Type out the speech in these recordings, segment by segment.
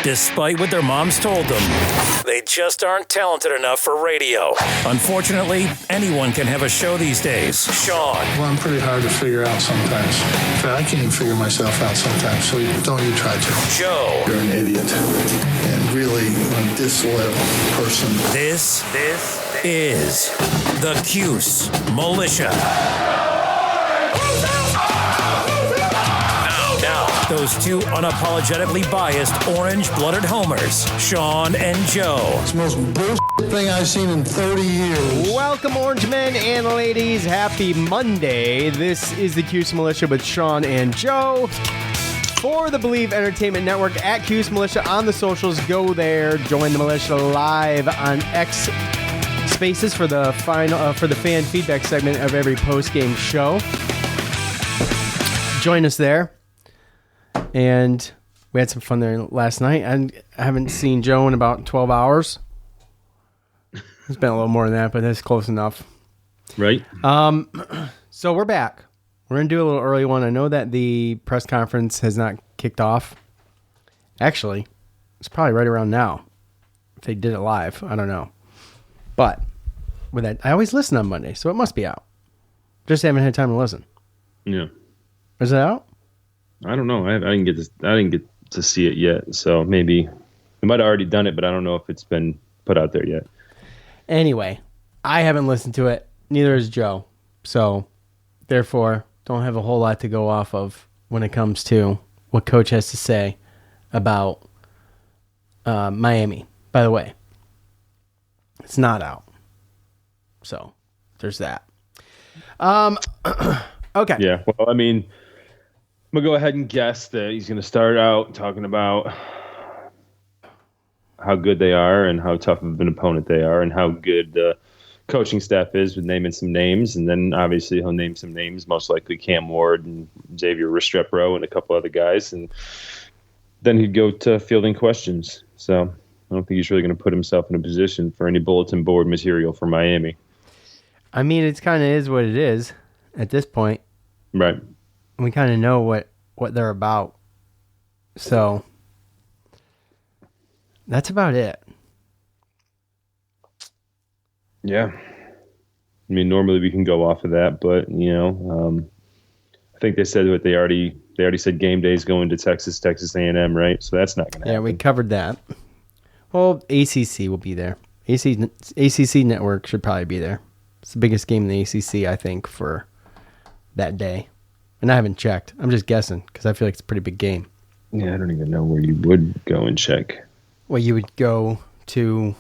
Despite what their moms told them, they just aren't talented enough for radio. Unfortunately, anyone can have a show these days. Sean. Well, I'm pretty hard to figure out sometimes. In fact, I can't even figure myself out sometimes, so don't you try to. Joe. You're an idiot. And really a disloyal person. This is the Cuse Militia. Now, those two unapologetically biased, orange-blooded homers, Sean and Joe. It's the most bullshit thing I've seen in 30 years. Welcome, orange men and ladies. Happy Monday. This is the Cuse Militia with Sean and Joe. For the Believe Entertainment Network at Cuse Militia on the socials. Go there. Join the militia live on X Spaces for the fan feedback segment of every post-game show. Join us there. And we had some fun there last night. I haven't seen Joe in about 12 hours. It's been a little more than that, but that's close enough. Right. So we're back. We're going to do a little early one. I know that the press conference has not kicked off. Actually, it's probably right around now. If they did it live, I don't know. But with that, I always listen on Monday, so it must be out. Just haven't had time to listen. Yeah. Is it out? I don't know. I didn't get to see it yet. So maybe they might have already done it, but I don't know if it's been put out there yet. Anyway, I haven't listened to it. Neither has Joe. So, therefore, don't have a whole lot to go off of when it comes to what Coach has to say about Miami. By the way, it's not out. So, there's that. Okay. Yeah. Well, I mean, I'm going to go ahead and guess that he's going to start out talking about how good they are and how tough of an opponent they are and how good the coaching staff is with naming some names. And then obviously he'll name some names, most likely Cam Ward and Xavier Restrepo and a couple other guys. And then he'd go to fielding questions. So I don't think he's really going to put himself in a position for any bulletin board material for Miami. I mean, it kind of is what it is at this point. Right. We kind of know what they're about. So that's about it. Yeah. I mean, normally we can go off of that, but, I think they said what they already said game day is going to Texas A&M, right? So that's not going to happen. Yeah, we covered that. Well, ACC will be there. ACC Network should probably be there. It's the biggest game in the ACC, I think, for that day. And I haven't checked. I'm just guessing because I feel like it's a pretty big game. Yeah, I don't even know where you would go and check. Well, you would go to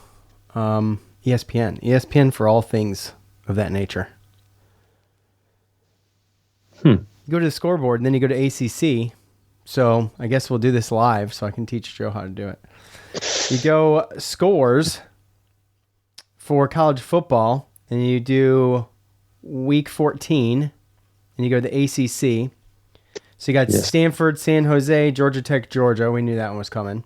ESPN. ESPN for all things of that nature. You go to the scoreboard, and then you go to ACC. So I guess we'll do this live so I can teach Joe how to do it. You go scores for college football, and you do week 14, and you go to the ACC. So you got Stanford, San Jose, Georgia Tech, Georgia. We knew that one was coming.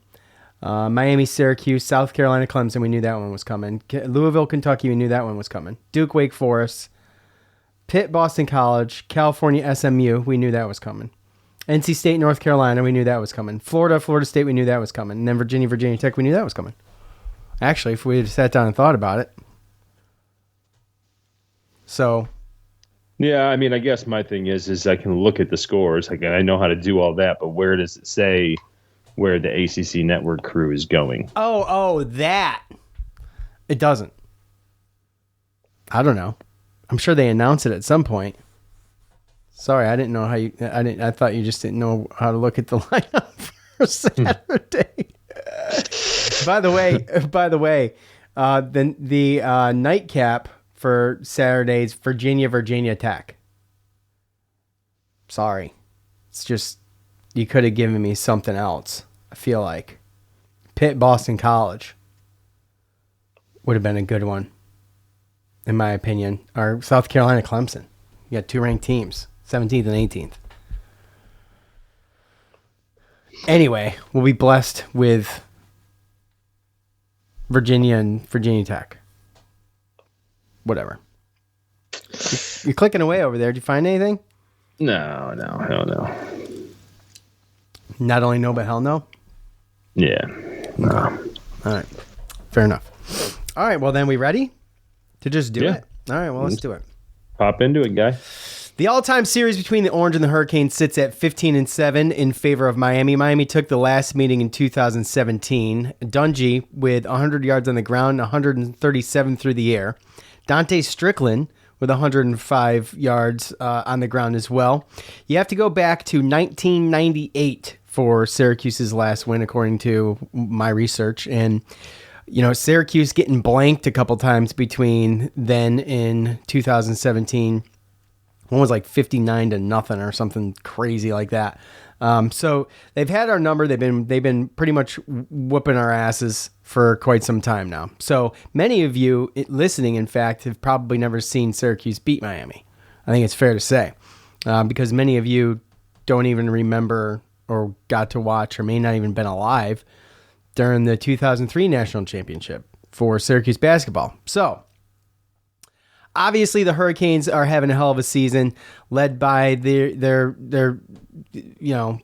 Miami, Syracuse, South Carolina, Clemson. We knew that one was coming. Louisville, Kentucky. We knew that one was coming. Duke, Wake Forest. Pitt, Boston College. California, SMU. We knew that was coming. NC State, North Carolina. We knew that was coming. Florida, Florida State. We knew that was coming. And then Virginia, Virginia Tech. We knew that was coming. Actually, if we had sat down and thought about it. So... Yeah, I mean, I guess my thing is I can look at the scores. Like, I know how to do all that, but where does it say where the ACC network crew is going? Oh, that. It doesn't. I don't know. I'm sure they announce it at some point. Sorry, I didn't know how you. I thought you just didn't know how to look at the lineup for Saturday. By the way, the nightcap for Saturday's Virginia Tech. Sorry. It's just, you could have given me something else, I feel like. Pitt, Boston College would have been a good one, in my opinion. Or South Carolina, Clemson. You got two ranked teams, 17th and 18th. Anyway, we'll be blessed with Virginia and Virginia Tech. Whatever. You're clicking away over there. Did you find anything? No, hell no. Not only no, but hell no? Yeah. All right. Fair enough. All right. Well, then we ready to just do it? All right. Well, let's do it. Pop into it, guy. The all-time series between the Orange and the Hurricanes sits at 15-7 in favor of Miami. Miami took the last meeting in 2017. Dungy with 100 yards on the ground, 137 through the air. Dante Strickland with 105 yards on the ground as well. You have to go back to 1998 for Syracuse's last win, according to my research. And, Syracuse getting blanked a couple times between then and 2017. One was like 59-0 or something crazy like that. So they've had our number. They've been pretty much whooping our asses for quite some time now. So many of you listening, in fact, have probably never seen Syracuse beat Miami. I think it's fair to say, because many of you don't even remember or got to watch or may not even been alive during the 2003 national championship for Syracuse basketball. So obviously, the Hurricanes are having a hell of a season, led by their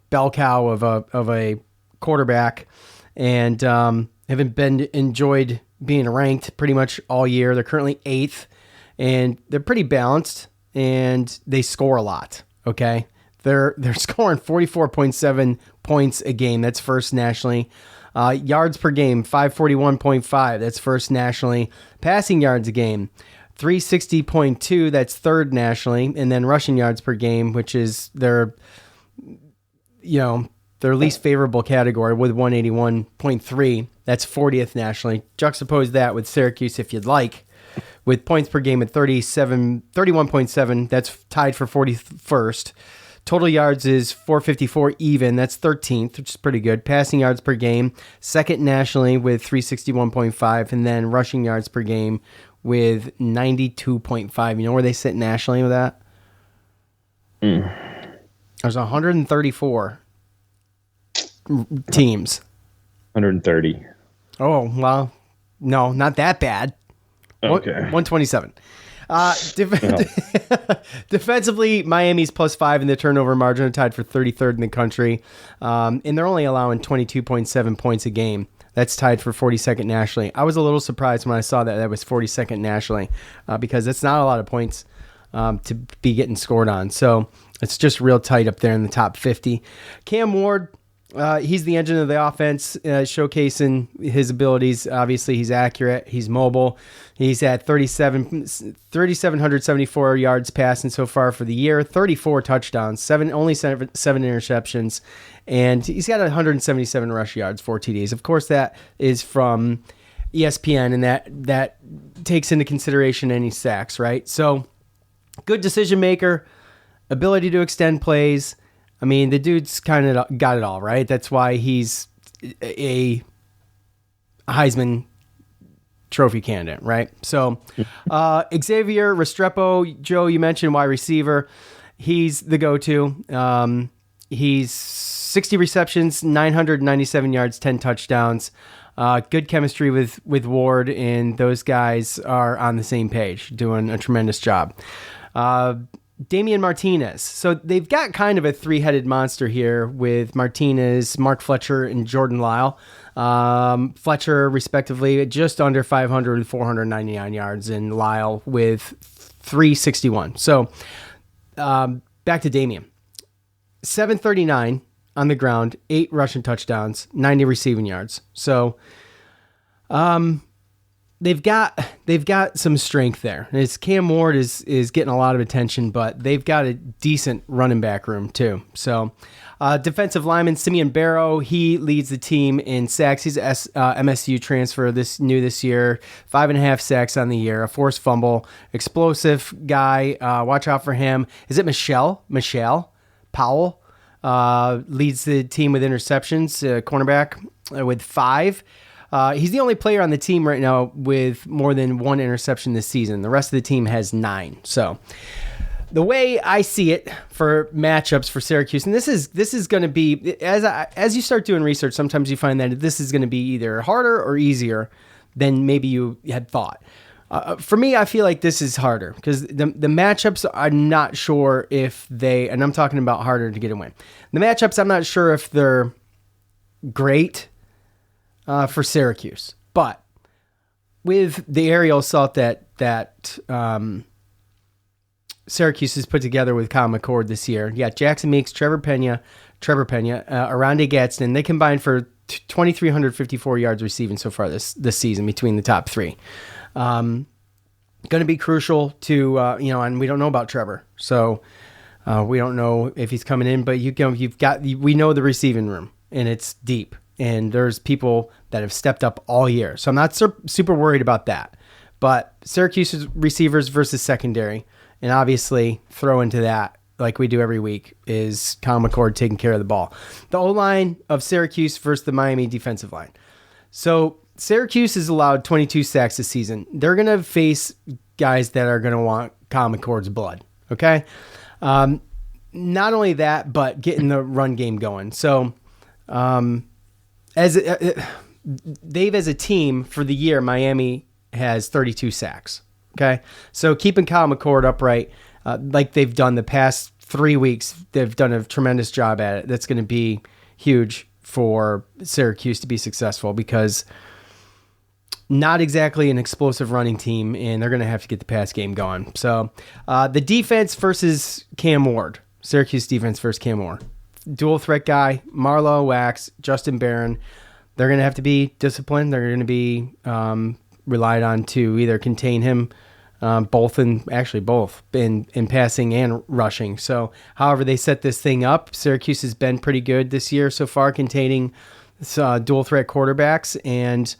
bell cow of a quarterback, and haven't been enjoyed being ranked pretty much all year. They're currently 8th, and they're pretty balanced, and they score a lot. Okay, they're scoring 44.7 points a game. That's first nationally. Yards per game, 541.5. That's first nationally. Passing yards a game, 360.2, that's third nationally, and then rushing yards per game, which is their least favorable category with 181.3, that's 40th nationally. Juxtapose that with Syracuse if you'd like, with points per game at 31.7, that's tied for 41st. Total yards is 454 even, that's 13th, which is pretty good. Passing yards per game, second nationally with 361.5, and then rushing yards per game with 92.5. You know where they sit nationally with that? There's 134 teams. 130. Oh, well, no, not that bad. Okay. 127. Defensively, Miami's +5 in the turnover margin, tied for 33rd in the country. And they're only allowing 22.7 points a game. That's tied for 42nd nationally. I was a little surprised when I saw that was 42nd nationally, because it's not a lot of points to be getting scored on. So it's just real tight up there in the top 50. Cam Ward, he's the engine of the offense, showcasing his abilities. Obviously, he's accurate. He's mobile. He's at 3,774 yards passing so far for the year, 34 touchdowns, only seven interceptions, and he's got 177 rush yards, 4 TDs. Of course, that is from ESPN, and that takes into consideration any sacks, right? So, good decision maker, ability to extend plays. I mean, the dude's kind of got it all, right? That's why he's a Heisman Trophy candidate, right? So, Xavier Restrepo, Joe, you mentioned wide receiver. He's the go-to. He's 60 receptions, 997 yards, 10 touchdowns. Good chemistry with Ward, and those guys are on the same page, doing a tremendous job. Damian Martinez. So they've got kind of a three-headed monster here with Martinez, Mark Fletcher, and Jordan Lyle. Fletcher, respectively, just under 500 and 499 yards, and Lyle with 361. So back to Damian. 739 on the ground, 8 rushing touchdowns, 90 receiving yards. So they've got some strength there. It's Cam Ward is getting a lot of attention, but they've got a decent running back room too. So defensive lineman Simeon Barrow, he leads the team in sacks. He's a MSU transfer this year, 5.5 sacks on the year, a forced fumble, explosive guy. Watch out for him. Is it Michelle Powell? Leads the team with interceptions, cornerback with 5. He's the only player on the team right now with more than 1 interception this season. The rest of the team has 9. So the way I see it for matchups for Syracuse, and this is going to be, as you start doing research, sometimes you find that this is going to be either harder or easier than maybe you had thought. For me, I feel like this is harder because the matchups, I'm not sure if they, and I'm talking about harder to get a win. The matchups, I'm not sure if they're great. for Syracuse. But with the aerial assault that Syracuse has put together with Kyle McCord this year, you got Jackson Meeks, Trevor Pena, Arande Gadsden. They combined for 2,354 yards receiving so far this season between the top three. Going to be crucial to and we don't know about Trevor, so we don't know if he's coming in. But we know the receiving room, and it's deep, and there's people that have stepped up all year. So I'm not super worried about that. But Syracuse's receivers versus secondary, and obviously throw into that, like we do every week, is Kyle McCord taking care of the ball. The O-line of Syracuse versus the Miami defensive line. So Syracuse has allowed 22 sacks this season. They're going to face guys that are going to want Kyle McCord's blood, okay? Not only that, but getting the run game going. So as a team for the year, Miami has 32 sacks, okay? So keeping Kyle McCord upright, like they've done the past 3 weeks, they've done a tremendous job at it. That's going to be huge for Syracuse to be successful, because not exactly an explosive running team, and they're going to have to get the pass game going. So the defense versus Cam Ward, Syracuse defense versus Cam Ward. Dual threat guy, Marlowe, Wax, Justin Barron. They're going to have to be disciplined. They're going to be relied on to either contain him, both in passing and rushing. So however they set this thing up, Syracuse has been pretty good this year so far, containing dual threat quarterbacks. And,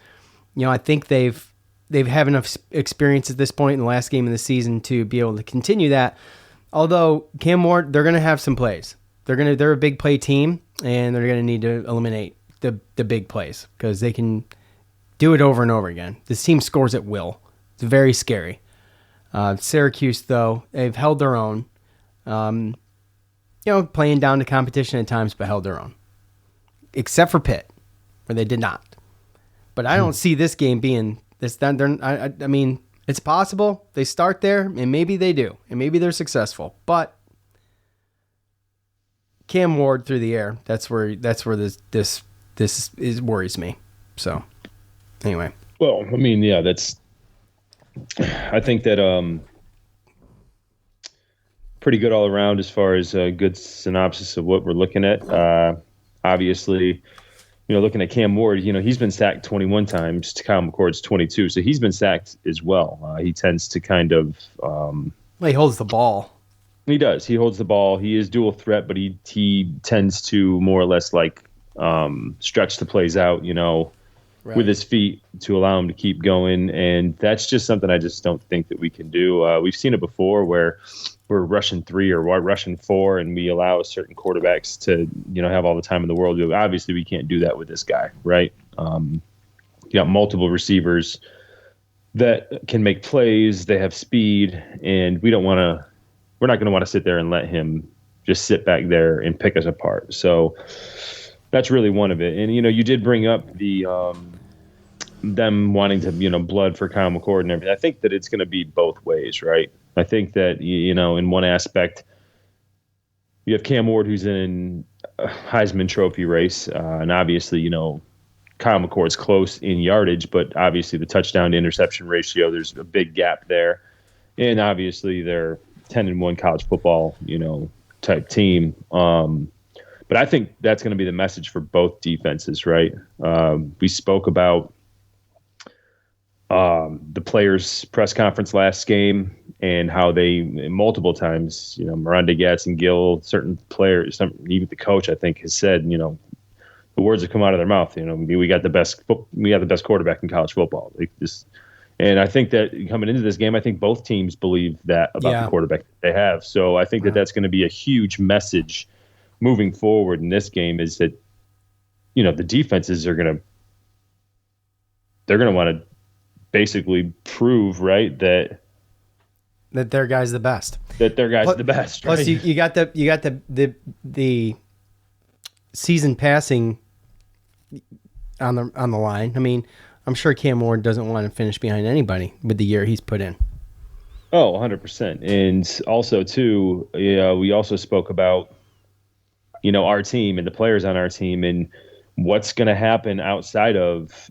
I think they've have enough experience at this point in the last game of the season to be able to continue that. Although Cam Ward, they're going to have some plays. They're a big play team, and they're going to need to eliminate the big plays, because they can do it over and over again. This team scores at will. It's very scary. Syracuse, though, they've held their own. Playing down to competition at times, but held their own. Except for Pitt, where they did not. But I don't see this game being this. I mean, it's possible they start there, and maybe they do, and maybe they're successful. But Cam Ward through the air, that's where this worries me. So anyway. Well, I mean, yeah, I think that pretty good all around as far as a good synopsis of what we're looking at. Obviously, looking at Cam Ward, he's been sacked 21 times to Kyle McCord's 22, so he's been sacked as well. He tends to kind of he holds the ball. He does. He holds the ball. He is dual threat, but he tends to more or less stretch the plays out, right, with his feet to allow him to keep going. And that's just something I just don't think that we can do. We've seen it before where we're rushing 3 or we're rushing 4, and we allow certain quarterbacks to, have all the time in the world. Obviously, we can't do that with this guy, right? You got multiple receivers that can make plays. They have speed, and we're not going to want to sit there and let him just sit back there and pick us apart. So that's really one of it. And, you did bring up the them wanting to, blood for Kyle McCord and everything. I think that it's going to be both ways, right? I think that, in one aspect, you have Cam Ward, who's in a Heisman Trophy race. And obviously, Kyle McCord's close in yardage, but obviously the touchdown to interception ratio, there's a big gap there. And obviously they're 10-1 college football, type team. But I think that's going to be the message for both defenses, right? We spoke about the players' press conference last game and how they multiple times, Miranda Gatz and Gill, certain players, even the coach, I think, has said, the words that come out of their mouth, we got the best quarterback in college football. And I think that coming into this game, I think both teams believe that about the quarterback that they have. So I think that that's going to be a huge message moving forward in this game, is that, the defenses are they're going to want to basically prove, right, that their guy's the best. That their guy's the best. Right? Plus, you got the season passing on the line. I mean, I'm sure Cam Ward doesn't want to finish behind anybody with the year he's put in. Oh, 100%. And also, too, we also spoke about, our team and the players on our team. And what's going to happen outside of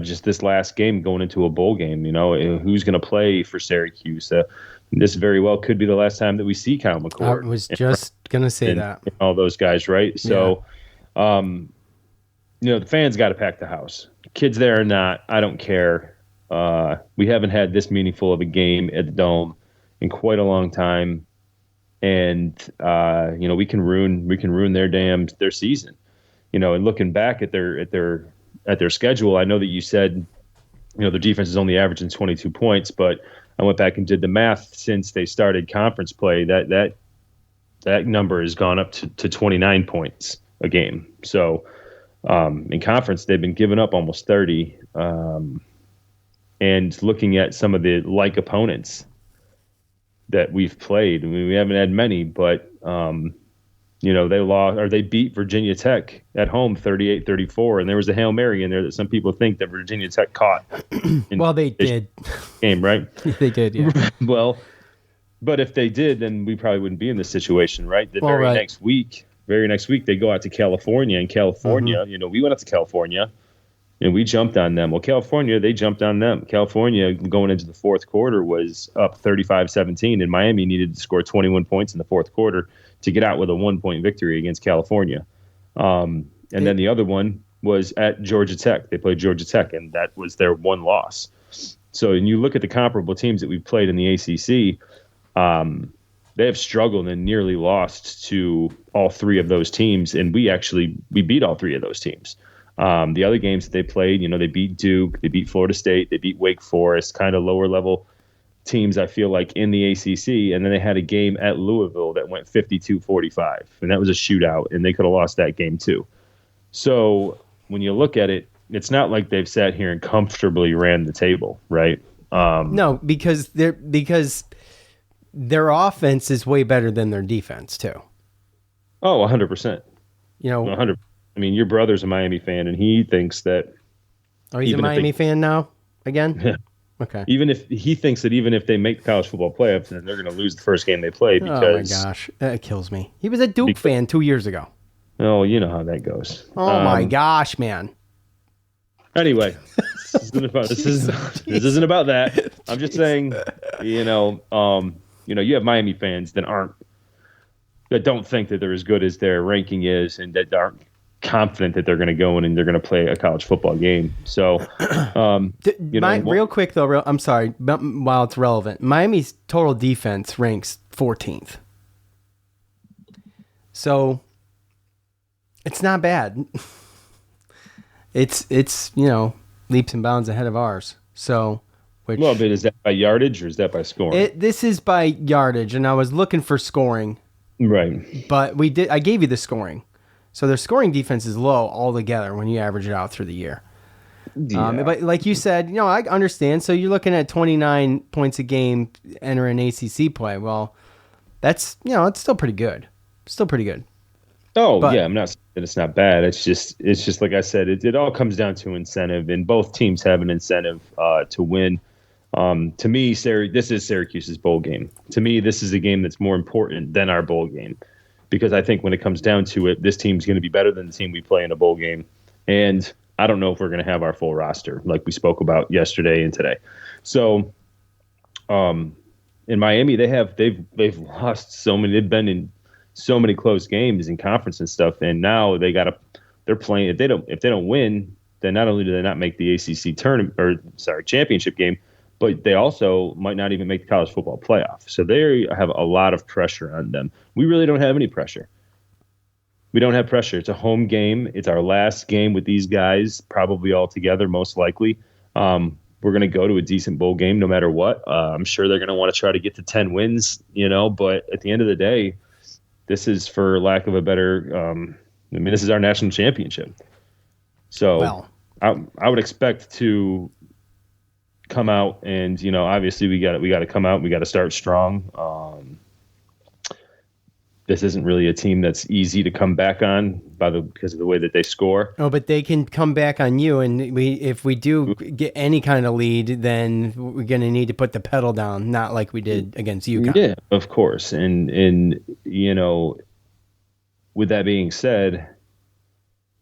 just this last game going into a bowl game. Who's going to play for Syracuse? This very well could be the last time that we see Kyle McCord. I was just going to say that. All those guys, right? So, the fans got to pack the house. Kids there or not, I don't care. We haven't had this meaningful of a game at the Dome in quite a long time. And, we can ruin their season, and looking back at their schedule. I know that you said, their defense is only averaging 22 points, but I went back and did the math since they started conference play. That number has gone up to 29 points a game. So in conference, they've been giving up almost 30. And looking at some of the like opponents that we've played, I mean, we haven't had many, but they beat Virginia Tech at home 38-34, and there was a Hail Mary in there that some people think that Virginia Tech caught. Well, they did. Game, right? They did, yeah. Well, but if they did, then we probably wouldn't be in this situation, right? The next week, they go out to California, and California, we went out to California, and we jumped on them. Well, California, they jumped on them. California, going into the fourth quarter, was up 35-17, and Miami needed to score 21 points in the fourth quarter to get out with a 1-point victory against California. And then the other one was at Georgia Tech. They played Georgia Tech, and that was their one loss. So when you look at the comparable teams that we've played in the ACC, they have struggled and nearly lost to all three of those teams, and we beat all three of those teams. The other games that they played, they beat Duke, they beat Florida State, they beat Wake Forest, kind of lower level teams, I feel like, in the ACC. And then they had a game at Louisville that went 52-45, and that was a shootout, and they could have lost that game too. So when you look at it, it's not like they've sat here and comfortably ran the table, right? No, because their offense is way better than their defense too. Oh, 100%. 100%. I mean, your brother's a Miami fan, and he thinks that. Oh, he's a Miami fan now again? Yeah. Okay. Even if they make the college football playoffs, then they're going to lose the first game they play because. Oh my gosh, that kills me. He was a Duke fan 2 years ago. Oh, you know how that goes. Oh my gosh, man. Anyway, this isn't about that. I'm just saying, you have Miami fans that don't think that they're as good as their ranking is, and that aren't confident that they're going to go in and they're going to play a college football game. So, real quick though, I'm sorry, while it's relevant, Miami's total defense ranks 14th. So it's not bad. It's leaps and bounds ahead of ours. So, but is that by yardage or is that by scoring? This is by yardage, and I was looking for scoring. Right. But I gave you the scoring. So their scoring defense is low altogether when you average it out through the year. Yeah. But like you said, I understand. So you're looking at 29 points a game entering ACC play. Well, that's, it's still pretty good. Still pretty good. Oh, yeah. I'm not saying that it's not bad. It's just like I said, it all comes down to incentive, and both teams have an incentive to win. To me, this is Syracuse's bowl game. To me, this is a game that's more important than our bowl game, because I think when it comes down to it, this team's going to be better than the team we play in a bowl game. And I don't know if we're going to have our full roster like we spoke about yesterday and today. So, in Miami, they've lost so many. They've been in so many close games in conference and stuff, and now they're playing. If they don't win, then not only do they not make the ACC championship game, but they also might not even make the college football playoff. So they have a lot of pressure on them. We really don't have any pressure. We don't have pressure. It's a home game. It's our last game with these guys, probably all together, most likely. We're going to go to a decent bowl game no matter what. I'm sure they're going to want to try to get to 10 wins, but at the end of the day, this is, for lack of a better, this is our national championship. So I would expect to come out and, obviously we got to come out. We got to start strong. This isn't really a team that's easy to come back on because of the way that they score. Oh, but they can come back on you, and if we do get any kind of lead, then we're going to need to put the pedal down, not like we did against UConn. Yeah, of course. And with that being said,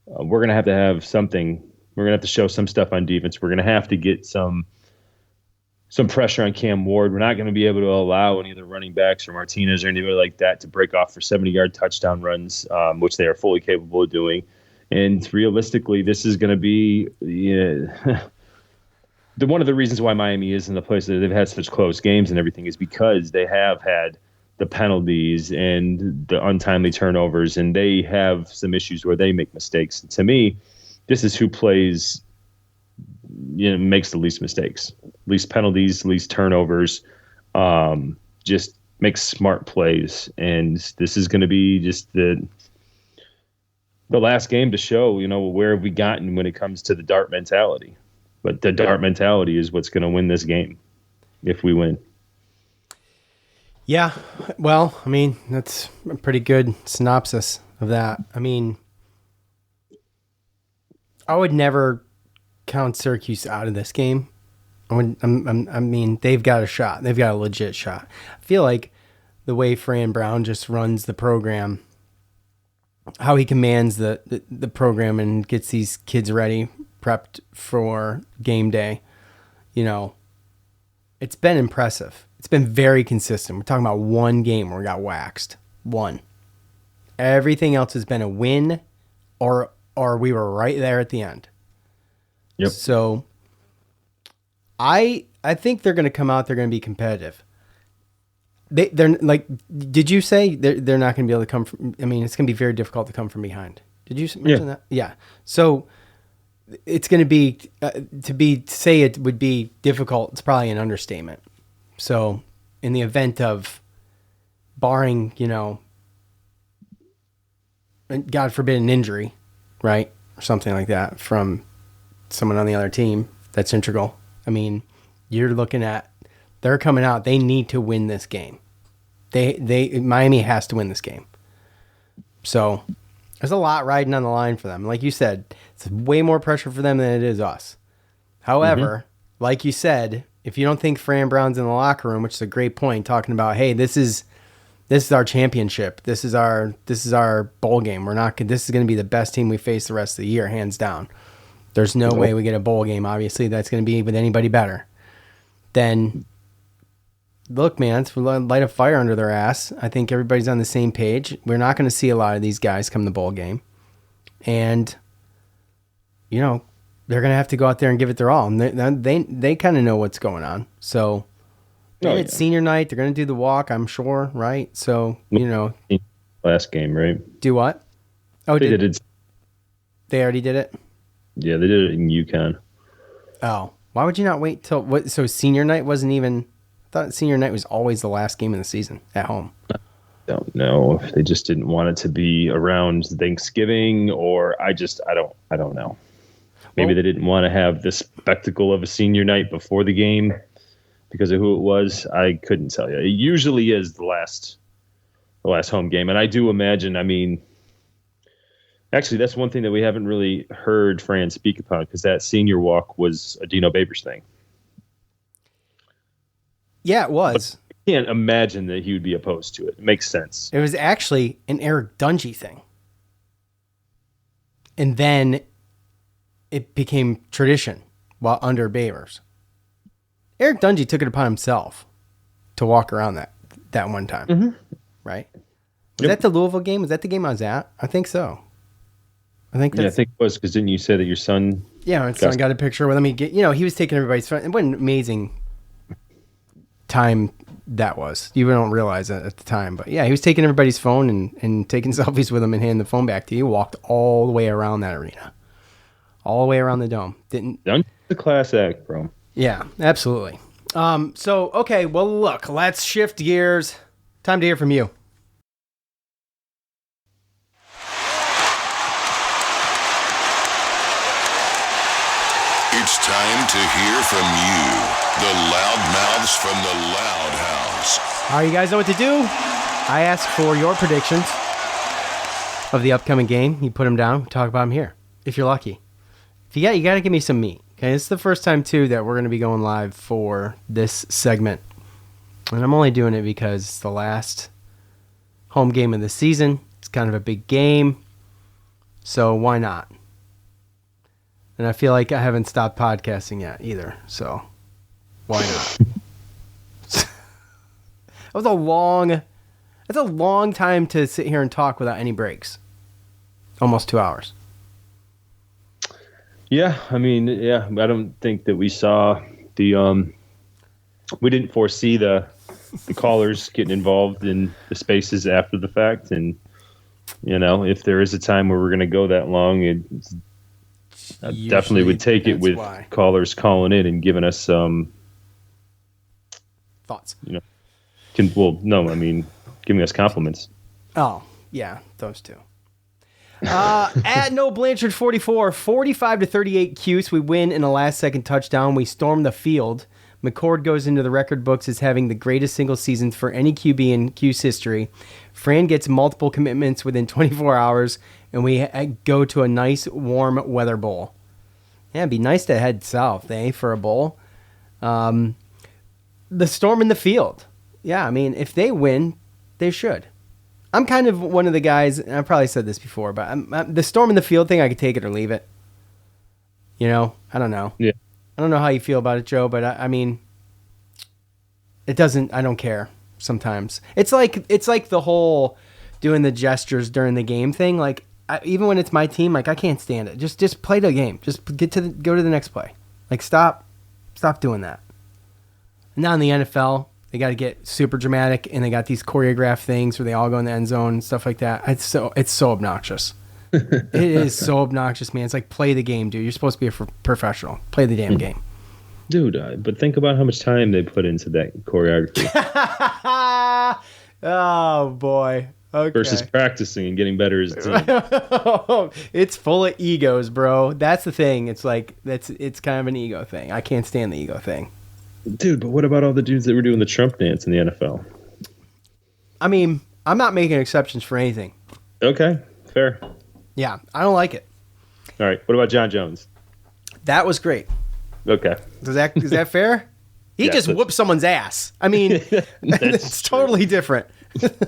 we're going to have something. We're going to have to show some stuff on defense. We're going to have to get some pressure on Cam Ward. We're not going to be able to allow any of the running backs or Martinez or anybody like that to break off for 70-yard touchdown runs, which they are fully capable of doing. And realistically, this is going to be one of the reasons why Miami is in the place that they've had such close games and everything is because they have had the penalties and the untimely turnovers, and they have some issues where they make mistakes. And to me, this is who plays, makes the least mistakes, least penalties, least turnovers, just makes smart plays. And this is going to be just the last game to show, where have we gotten when it comes to the dart mentality. But the dart mentality is what's going to win this game if we win. Yeah, well, I mean, that's a pretty good synopsis of that. I mean, I would never count Syracuse out of this game. I mean, they've got a shot. They've got a legit shot. I feel like the way Fran Brown just runs the program, how he commands the program and gets these kids ready, prepped for game day, it's been impressive. It's been very consistent. We're talking about one game where we got waxed. One. Everything else has been a win or we were right there at the end. Yep. So I think they're going to come out. They're going to be competitive. They're like, did you say they're not going to be able to come from, I mean, it's going to be very difficult to come from behind. Did you mention that? Yeah. So it's going to be, say it would be difficult. It's probably an understatement. So in the event of barring, God forbid an injury, right? Or something like that from someone on the other team that's integral. I mean, you're looking at, they're coming out. They need to win this game. Miami has to win this game. So there's a lot riding on the line for them. Like you said, it's way more pressure for them than it is us. However, like you said, if you don't think Fran Brown's in the locker room, which is a great point, talking about, hey, this is our championship. This is our bowl game. This is going to be the best team we face the rest of the year, hands down. There's no way we get a bowl game. Obviously, that's going to be with anybody better. Then, look, man, it's light a fire under their ass. I think everybody's on the same page. We're not going to see a lot of these guys come the bowl game. And, they're going to have to go out there and give it their all. And they kind of know what's going on. So, it's senior night. They're going to do the walk, I'm sure, right? So, Last game, right? Do what? Oh, they did it. They already did it? Yeah, they did it in UConn. Oh. Why would you not wait till... what? So senior night wasn't even... I thought senior night was always the last game of the season at home. I don't know if they just didn't want it to be around Thanksgiving, or I don't know. Maybe they didn't want to have the spectacle of a senior night before the game because of who it was. I couldn't tell you. It usually is the last home game, and I do imagine. I mean, actually, that's one thing that we haven't really heard Fran speak upon, because that senior walk was a Dino Babers thing. Yeah, it was. But I can't imagine that he would be opposed to it. It makes sense. It was actually an Eric Dungy thing. And then it became tradition while under Babers. Eric Dungy took it upon himself to walk around that one time. Right? Was that the Louisville game? Was that the game I was at? I think so. I think it was, because didn't you say that your son... Yeah, my son got a picture with him. He was taking everybody's phone. What an amazing time that was. You don't realize it at the time. But yeah, he was taking everybody's phone and taking selfies with them and handing the phone back to you. He walked all the way around that arena. All the way around the dome. Done the class act, bro. Yeah, absolutely. Okay, well, look, let's shift gears. Time to hear from you. It's time to hear from you, the loudmouths from the Loud House. All right, you guys know what to do. I ask for your predictions of the upcoming game. You put them down, talk about them here, if you're lucky. If you got to give me some meat. Okay, this is the first time, too, that we're going to be going live for this segment. And I'm only doing it because it's the last home game of the season. It's kind of a big game. So why not? And I feel like I haven't stopped podcasting yet either. So why not? That's a long time to sit here and talk without any breaks. Almost 2 hours. Yeah, I mean, yeah, I don't think that we saw we didn't foresee the callers getting involved in the spaces after the fact. And, if there is a time where we're going to go that long, I definitely would take it with callers calling in and giving us some thoughts. Giving us compliments. Oh, yeah, those two. At No Blanchard 45-38 Cuse, we win in a last-second touchdown. We storm the field. McCord goes into the record books as having the greatest single season for any QB in Cuse history. Fran gets multiple commitments within 24 hours, and we go to a nice, warm weather bowl. Yeah, it'd be nice to head south, for a bowl. The storm in the field. Yeah, I mean, if they win, they should. I'm kind of one of the guys, and I've probably said this before, but the storm in the field thing, I could take it or leave it. I don't know. Yeah. I don't know how you feel about it, Joe, but I mean, I don't care sometimes. It's like the whole doing the gestures during the game thing. Like, even when it's my team, like, I can't stand it. Just play the game. Just go to the next play. Like, stop doing that. Now in the NFL, they got to get super dramatic, and they got these choreographed things where they all go in the end zone and stuff like that. It's so obnoxious. It is so obnoxious, man. It's like, play the game, dude. You're supposed to be a professional. Play the damn game. Dude, but think about how much time they put into that choreography. Oh, boy. Okay. Versus practicing and getting better as a team. It's full of egos, bro. That's the thing. It's like, it's kind of an ego thing. I can't stand the ego thing. Dude, but what about all the dudes that were doing the Trump dance in the NFL? I mean, I'm not making exceptions for anything. Okay, fair. Yeah, I don't like it. All right, what about John Jones? That was great. Okay. Is that fair? He just whooped someone's ass. I mean, it's totally different.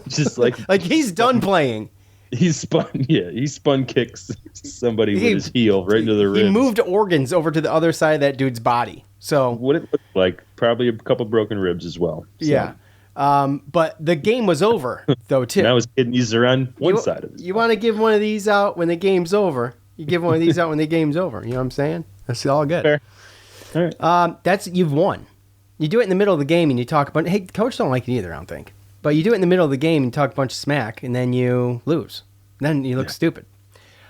Just like he's done playing. He spun kicks somebody with his heel right into the ribs. He moved organs over to the other side of that dude's body. So what it looked like, probably a couple broken ribs as well. So. Yeah. But the game was over, though, too. Now his kidneys are on one side of it. You want to give one of these out when the game's over. You give one of these out when the game's over. You know what I'm saying? That's all good. Fair. All right. You've won. You do it in the middle of the game and you talk about, hey, coach don't like it either, I don't think. But you do it in the middle of the game and talk a bunch of smack, and then you lose. Then you look stupid.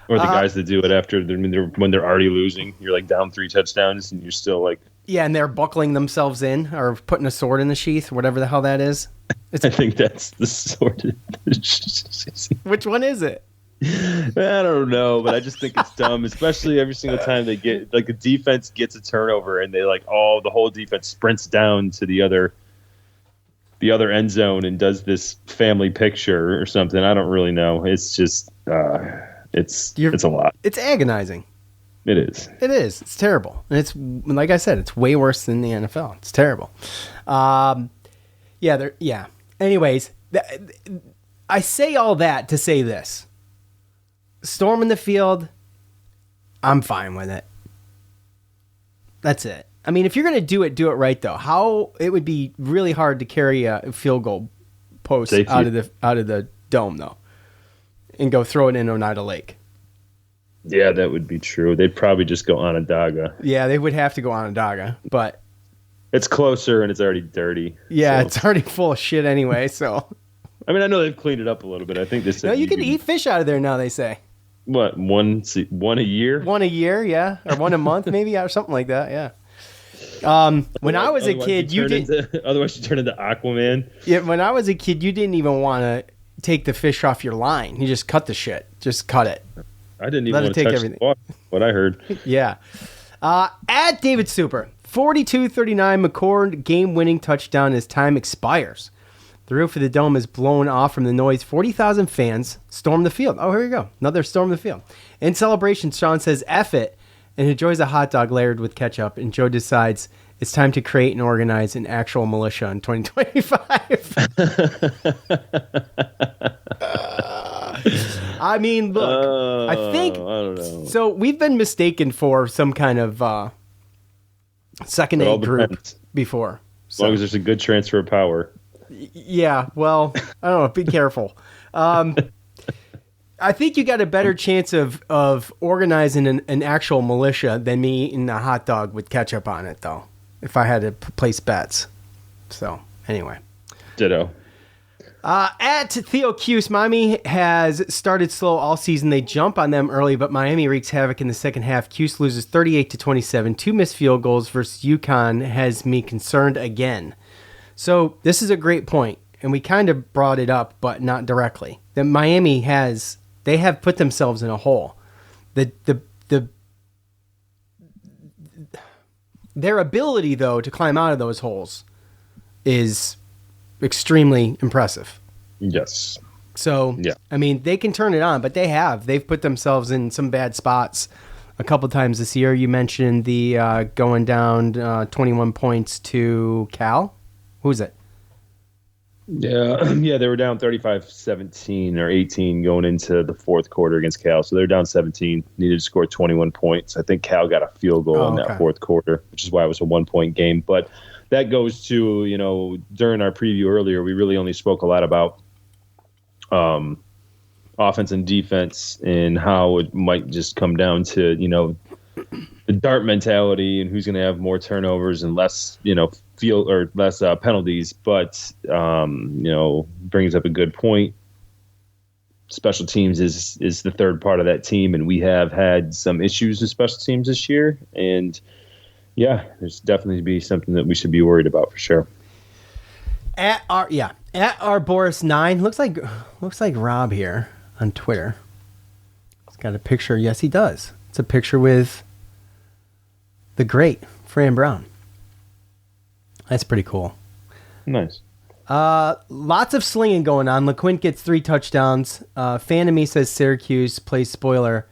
Or the guys that do it after when they're already losing. You're like down 3 touchdowns and you're still like. Yeah, and they're buckling themselves in or putting a sword in the sheath, whatever the hell that is. I think that's the sword. Which one is it? I don't know, but I just think it's dumb, especially every single time they get, like, the defense gets a turnover and they the whole defense sprints down to the other end zone and does this family picture or something. I don't really know. It's just it's a lot. It's agonizing. It is. It is. It's terrible. And it's, like I said, it's way worse than the NFL. It's terrible. Yeah. Anyways, I say all that to say this. Storm in the field, I'm fine with it. That's it. I mean, if you're going to do it right, though. It would be really hard to carry a field goal post out of the dome, though, and go throw it in Oneida Lake. Yeah, that would be true. They'd probably just go Onondaga. Yeah, they would have to go Onondaga, but it's closer and it's already dirty. Yeah, so. It's already full of shit anyway. So, I mean, I know they've cleaned it up a little bit. I think they said you can eat fish out of there now. They say. What, one a year? One a year, yeah, or one a month, maybe, or something like that. Yeah. When I was a kid, otherwise you turn into Aquaman. Yeah, when I was a kid, you didn't even want to take the fish off your line. You just cut the shit. Just cut it. I didn't even want to touch everything. The water, what I heard. Yeah. At David Super, 42-39 McCord game-winning touchdown as time expires. The roof of the dome is blown off from the noise. 40,000 fans storm the field. Oh, here we go. Another storm the field. In celebration, Sean says, F it, and enjoys a hot dog layered with ketchup. And Joe decides it's time to create and organize an actual militia in 2025. I mean, look, I think I don't know. so. We've been mistaken for some kind of second It all A group depends. before. As long as there's a good transfer of power. Yeah, well, I don't know. Be careful. I think you got a better chance of organizing an actual militia than me eating a hot dog with ketchup on it, though, if I had to place bets. So, anyway. Ditto. At Theo Cuse, Miami has started slow all season. They jump on them early, but Miami wreaks havoc in the second half. Cuse loses 38-27. 2 missed field goals versus UConn has me concerned again. So this is a great point, and we kind of brought it up, but not directly. That Miami have put themselves in a hole. Their ability, though, to climb out of those holes is extremely impressive. Yes. So, yeah. I mean, they can turn it on, but they've put themselves in some bad spots a couple times this year. You mentioned the going down 21 points to Cal. Who's it? Yeah, they were down 35-17 or 18 going into the fourth quarter against Cal. So they're down 17, needed to score 21 points. I think Cal got a field goal in that fourth quarter, which is why it was a 1-point game. But that goes to, during our preview earlier, we really only spoke a lot about offense and defense and how it might just come down to, the dart mentality and who's going to have more turnovers and less, less penalties. But, brings up a good point. Special teams is the third part of that team, and we have had some issues with special teams this year. And yeah, there's definitely be something that we should be worried about for sure. At our Boris 9 looks like Rob here on Twitter. He's got a picture. Yes, he does. It's a picture with the great Fran Brown. That's pretty cool. Nice. Lots of slinging going on. LeQuint gets 3 touchdowns. Fan of me says Syracuse plays spoiler,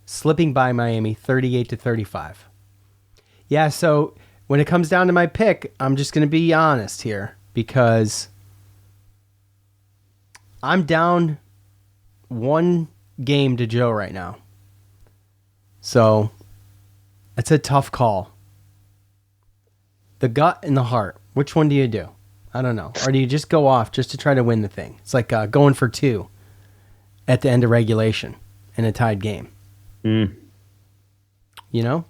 slipping by Miami 38-35. Yeah, so when it comes down to my pick, I'm just going to be honest here because I'm down 1 game to Joe right now. So it's a tough call. The gut and the heart. Which one do you do? I don't know. Or do you just go off just to try to win the thing? It's like going for 2 at the end of regulation in a tied game. You know?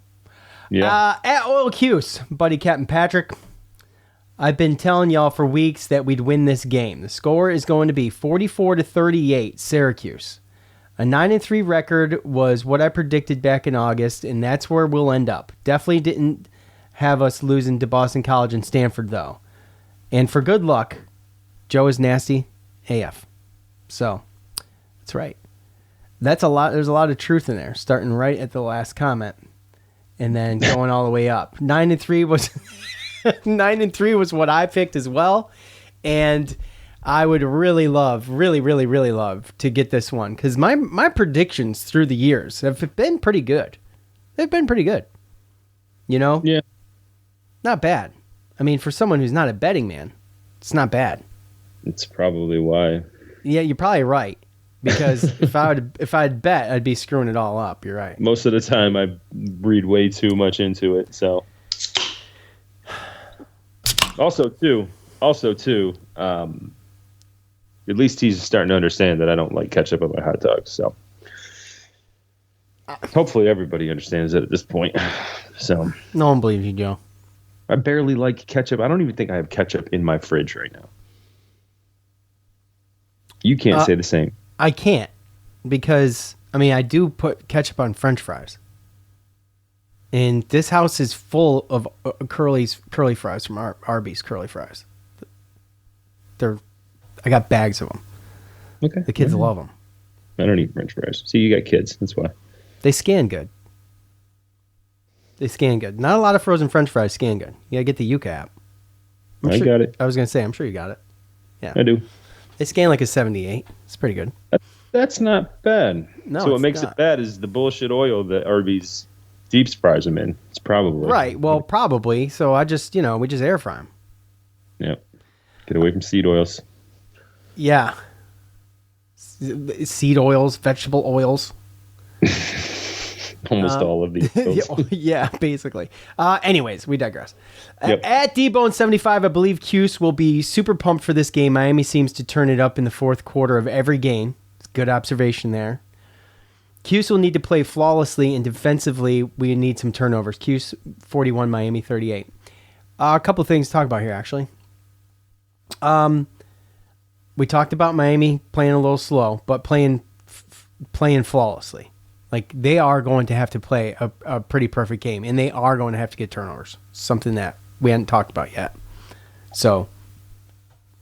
Yeah. At Oil Cuse, buddy Captain Patrick, I've been telling y'all for weeks that we'd win this game. The score is going to be 44-38, Syracuse. A 9-3 record was what I predicted back in August, and that's where we'll end up. Definitely didn't have us losing to Boston College and Stanford, though. And for good luck, Joe is nasty AF. So, that's right. That's a lot. There's a lot of truth in there, starting right at the last comment and then going all the way up. 9-3 was 9-3 was what I picked as well, and I would really love to get this one because my predictions through the years have been pretty good. They've been pretty good. Yeah. Not bad. I mean, for someone who's not a betting man, it's not bad. It's probably why. Yeah, you're probably right. Because if I'd bet, I'd be screwing it all up. You're right. Most of the time, I read way too much into it. So, also too, at least he's starting to understand that I don't like ketchup on my hot dogs. So, hopefully, everybody understands it at this point. So, no one believes you, Joe. I barely like ketchup. I don't even think I have ketchup in my fridge right now. You can't say the same. I can't because, I do put ketchup on French fries. And this house is full of curly fries from Arby's curly fries. I got bags of them. Okay. The kids love them. I don't eat French fries. See, you got kids. That's why. They scan good. Not a lot of frozen French fries scan good. You got to get the Yuka app. Got it. I was going to say, I'm sure you got it. Yeah. I do. They scan like a 78. It's pretty good. That's not bad. No, so what makes it bad is the bullshit oil that Arby's deep fries them in. It's probably. Right. Well, probably. So I just, we just air fry them. Yeah. Get away from seed oils. Yeah. seed oils, vegetable oils. Almost all of these. Yeah, basically. Anyways, we digress. Yep. At D-Bone75, I believe Cuse will be super pumped for this game. Miami seems to turn it up in the fourth quarter of every game. It's a good observation there. Cuse will need to play flawlessly, and defensively, we need some turnovers. Cuse 41, Miami 38. A couple things to talk about here, actually. We talked about Miami playing a little slow, but playing flawlessly. Like, they are going to have to play a pretty perfect game, and they are going to have to get turnovers. Something that we hadn't talked about yet. So,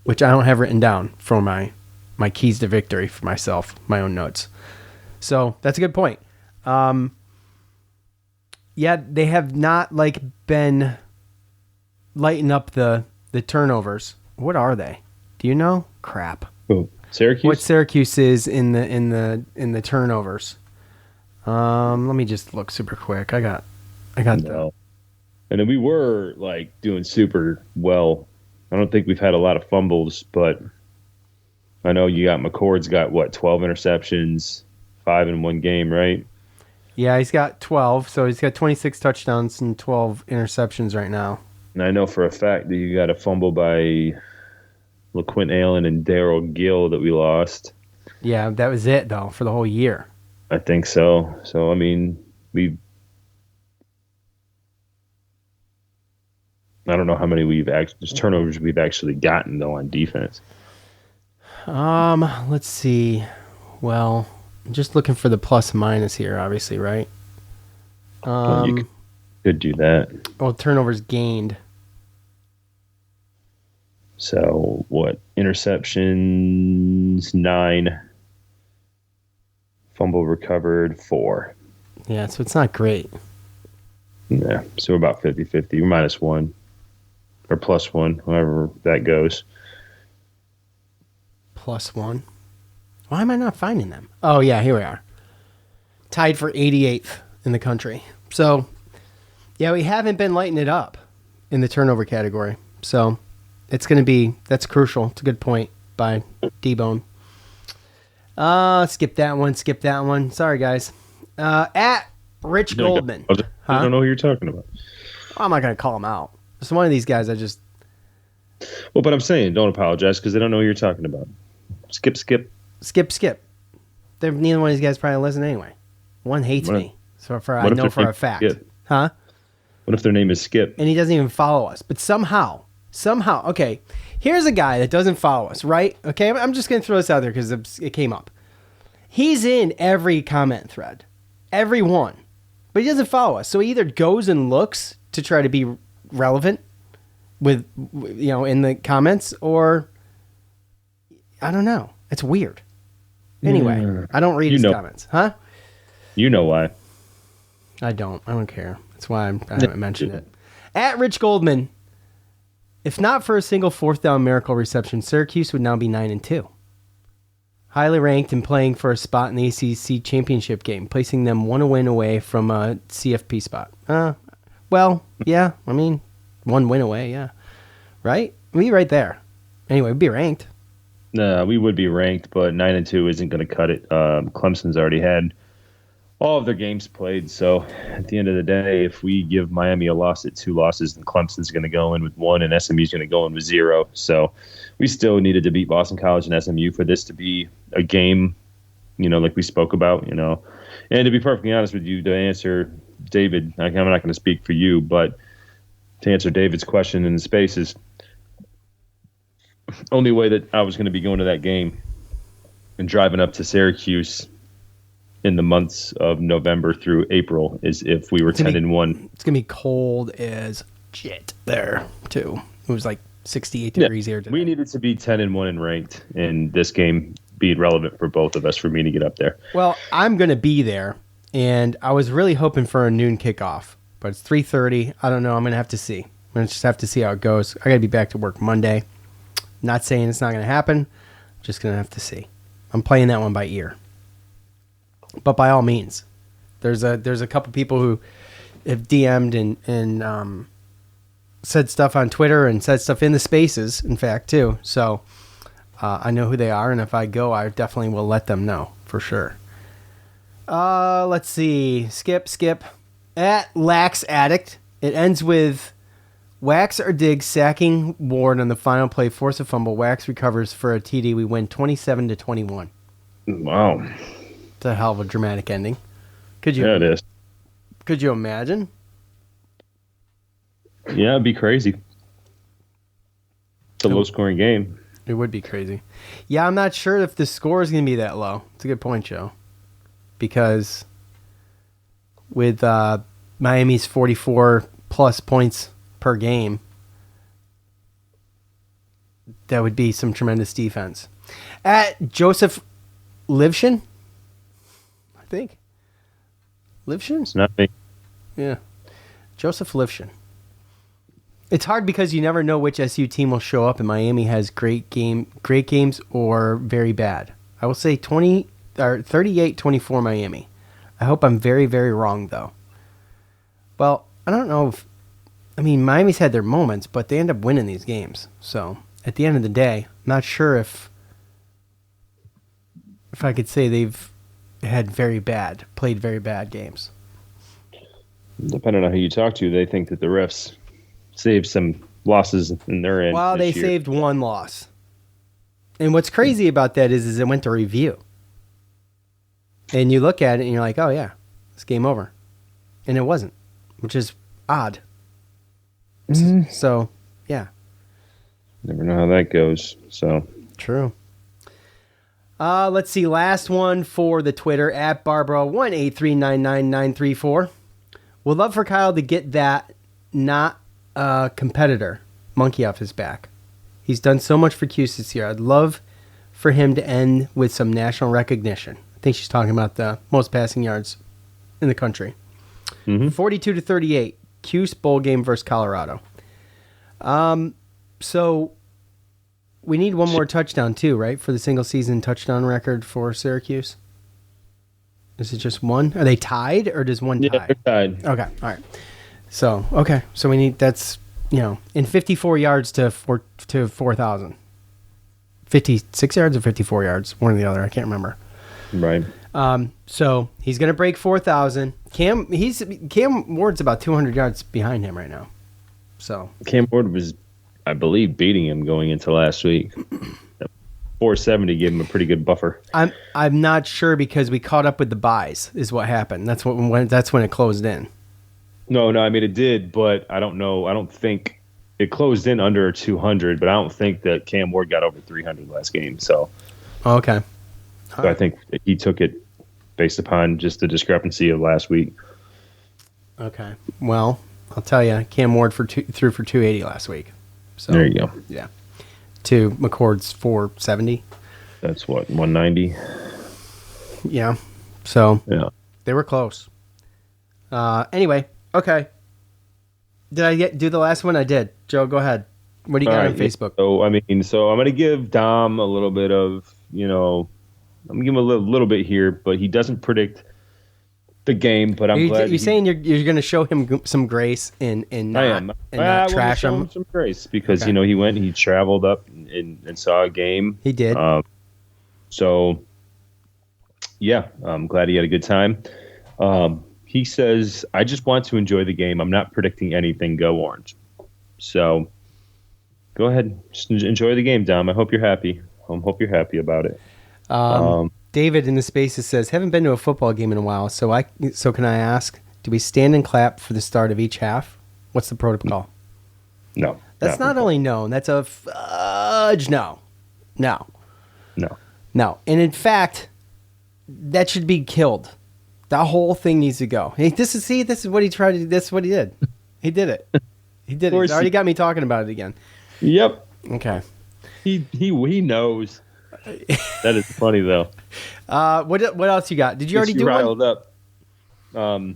which I don't have written down for my keys to victory for myself, my own notes. So, that's a good point. Yeah, they have not, been lighting up the turnovers. What are they? Do you know? Crap. Oh, Syracuse? What Syracuse is in the turnovers? Let me just look super quick. I got no. And then we were doing super well. I don't think we've had a lot of fumbles, but I know you got McCord's got 12 interceptions, 5 in one game, right? Yeah, he's got 12, so he's got 26 touchdowns and 12 interceptions right now. And I know for a fact that you got a fumble by LaQuint Allen and Daryl Gill that we lost. Yeah, that was it though for the whole year. I think so. So, I mean, I don't know how many turnovers we've actually gotten, though, on defense. Let's see. Well, I'm just looking for the plus minus here, obviously, right? You could do that. Oh, turnovers gained. So, what? Interceptions, 9. Fumble recovered, 4. Yeah, so it's not great. Yeah, so we're about 50-50. We're -1 or +1, however that goes. +1. Why am I not finding them? Oh, yeah, here we are. Tied for 88th in the country. So, yeah, we haven't been lighting it up in the turnover category. So, it's going to be, that's crucial. It's a good point by D-Bone. Skip that one. Sorry, guys. At Rich Goldman. I don't know who you're talking about. I'm not going to call him out. It's one of these guys I just... Well, but I'm saying don't apologize because they don't know who you're talking about. Skip. Skip. Neither one of these guys probably listen anyway. One hates me. So I know for a fact. Skip? Huh? What if their name is Skip? And he doesn't even follow us. But somehow, okay, here's a guy that doesn't follow us, right? Okay, I'm just going to throw this out there because it came up. He's in every comment thread. Every one. But he doesn't follow us. So he either goes and looks to try to be relevant with, in the comments, or I don't know. It's weird. Anyway, I don't read his comments. Huh? You know why. I don't care. That's why I haven't mentioned it. At Rich Goldman, if not for a single fourth down miracle reception, Syracuse would now be 9-2. Highly ranked and playing for a spot in the ACC championship game, placing them one win away from a CFP spot. Well, yeah, I mean, 1 win away, yeah. Right? We'd be right there. Anyway, we'd be ranked. No, we would be ranked, but 9-2 isn't going to cut it. Clemson's already had all of their games played, so at the end of the day, if we give Miami a loss at 2 losses, then Clemson's going to go in with 1 and SMU's going to go in with 0. So we still needed to beat Boston College and SMU for this to be a game, like we spoke about, And to be perfectly honest with you, to answer David, I'm not going to speak for you, but to answer David's question in the spaces, only way that I was going to be going to that game and driving up to Syracuse in the months of November through April is if we were 10-1. It's going to be cold as shit there, too. It was 68 degrees here today. We needed to be 10-1 and ranked, and this game being relevant for both of us for me to get up there. Well, I'm going to be there, and I was really hoping for a noon kickoff, but it's 3:30. I don't know. I'm going to have to see. I'm going to just have to see how it goes. I got to be back to work Monday. Not saying it's not going to happen. Just going to have to see. I'm playing that one by ear. But by all means, there's a couple people who have DM'd and said stuff on Twitter and said stuff in the spaces, in fact, too. So I know who they are, and if I go, I definitely will let them know for sure. Let's see. Skip. At Lax Addict. It ends with Wax or Diggs sacking Ward on the final play, force a fumble. Wax recovers for a TD. We win 27-21. Wow. It's a hell of a dramatic ending. Could you? Yeah, it is. Could you imagine? Yeah, it'd be crazy. It's a low-scoring game. It would be crazy. Yeah, I'm not sure if the score is going to be that low. It's a good point, Joe. Because with Miami's 44-plus points per game, that would be some tremendous defense. At Joseph Livshin, I think. Livshin? It's not me. Yeah. Joseph Livshin. It's hard because you never know which SU team will show up, and Miami has great games or very bad. I will say 38-24 Miami. I hope I'm very, very wrong, though. Well, I don't know if... I mean, Miami's had their moments, but they end up winning these games. So, at the end of the day, I'm not sure if I could say they've played very bad games. Depending on who you talk to, they think that the refs saved some losses in their end. Well, they saved one loss. And what's crazy about that is it went to review. And you look at it and you're like, oh, yeah, it's game over. And it wasn't, which is odd. Mm-hmm. So, yeah. Never know how that goes. So true. Let's see. Last one for the Twitter at Barbara183999934. Would love for Kyle to get that not competitor monkey off his back. He's done so much for Cuse this year. I'd love for him to end with some national recognition. I think she's talking about the most passing yards in the country. 42-38, Cuse bowl game versus Colorado. So we need one more touchdown too, right? For the single season touchdown record for Syracuse. Is it just one? Are they tied or does one tie? Yeah, they're tied. Okay, all right. So we need that's in 54 yards to 4,000. 56 yards or 54 yards, one or the other. I can't remember. Right. So he's going to break 4,000. Cam Ward's about 200 yards behind him right now. So Cam Ward was, I believe, beating him going into last week. 470 gave him a pretty good buffer. I'm not sure because we caught up with the buys is what happened. That's when it closed in. No, I mean it did, but I don't know. I don't think it closed in under 200, but I don't think that Cam Ward got over 300 last game. So okay. So I think he took it based upon just the discrepancy of last week. Okay. Well, I'll tell you, Cam Ward threw for 280 last week. So there you go. Yeah. To McCord's 470. That's what, 190? Yeah. So yeah, they were close. Anyway, okay. Did I do the last one? I did. Joe, go ahead. What do you got on Facebook? So I'm going to give Dom a little bit of, I'm going to give him a little bit here, but he doesn't predict the game. But I'm glad. You're saying you're going to show him some grace and not trash him? Some grace because, he traveled up and saw a game. He did. So, yeah, I'm glad he had a good time. He says, I just want to enjoy the game. I'm not predicting anything. Go Orange. So, go ahead. Just enjoy the game, Dom. I hope you're happy. I hope you're happy about it. David in the Spaces says, haven't been to a football game in a while, so can I ask, do we stand and clap for the start of each half? What's the protocol? No. That's not only known, that's a fudge no. No. And in fact, that should be killed. That whole thing needs to go. Hey, this is what he tried to do. This is what he did. He did it. He did it. He's already got me talking about it again. Yep. Okay. He knows. That is funny though. What else you got? Did you already do riled one? Up.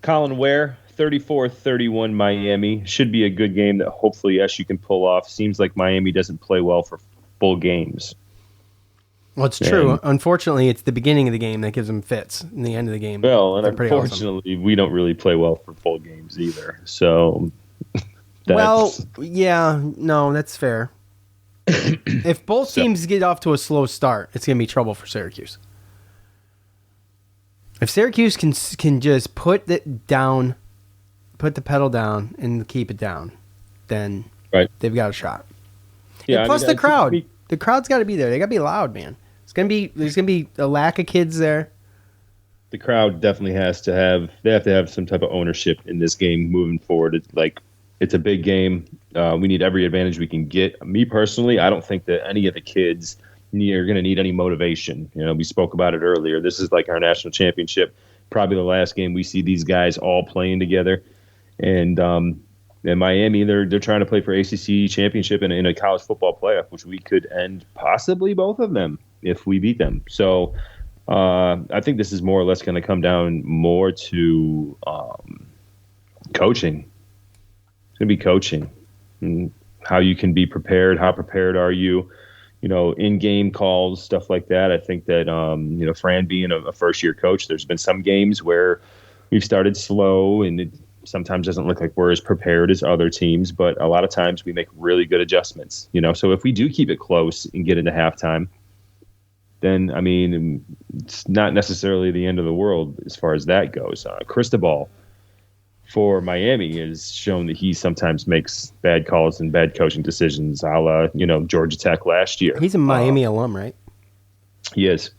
Colin Ware, 34-31 Miami. Should be a good game that hopefully SU can pull off. Seems like Miami doesn't play well for full games. Well, it's true. Unfortunately, it's the beginning of the game that gives them fits. In the end of the game, well, and unfortunately, we don't really play well for full games either. So, well, yeah, no, that's fair. If both teams get off to a slow start, it's going to be trouble for Syracuse. If Syracuse can just put the pedal down and keep it down, then they've got a shot. Yeah, and plus the crowd. The crowd's got to be there. They got to be loud, man. There's gonna be a lack of kids there. The crowd definitely has to have. They have to have some type of ownership in this game moving forward. It's a big game. We need every advantage we can get. Me personally, I don't think that any of the kids are going to need any motivation. We spoke about it earlier. This is like our national championship. Probably the last game we see these guys all playing together. And in Miami, they're trying to play for ACC championship and in a college football playoff, which we could end possibly both of them if we beat them. So I think this is more or less going to come down more to coaching. It's going to be coaching and how you can be prepared. How prepared are you? In-game calls, stuff like that. I think that, Fran being a first-year coach, there's been some games where we've started slow and it sometimes doesn't look like we're as prepared as other teams, but a lot of times we make really good adjustments. So if we do keep it close and get into halftime, then, it's not necessarily the end of the world as far as that goes. Cristobal for Miami has shown that he sometimes makes bad calls and bad coaching decisions, a la, Georgia Tech last year. He's a Miami alum, right? He is.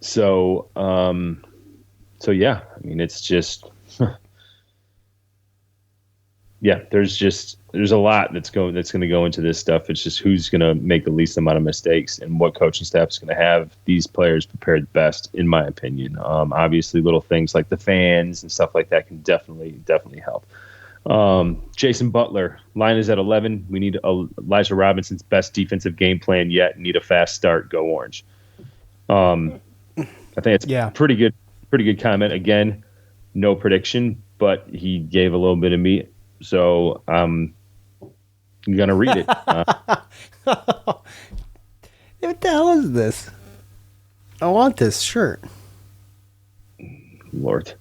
So, yeah, it's just, yeah, there's a lot that's going to go into this stuff. It's just who's going to make the least amount of mistakes and what coaching staff is going to have these players prepared best, in my opinion. Obviously, little things like the fans and stuff like that can definitely help. Jason Butler, line is at 11. We need Elijah Robinson's best defensive game plan yet. Need a fast start. Go Orange. I think it's pretty good comment. Again, no prediction, but he gave a little bit of meat. So I'm going to read it. What the hell is this? I want this shirt. Lord.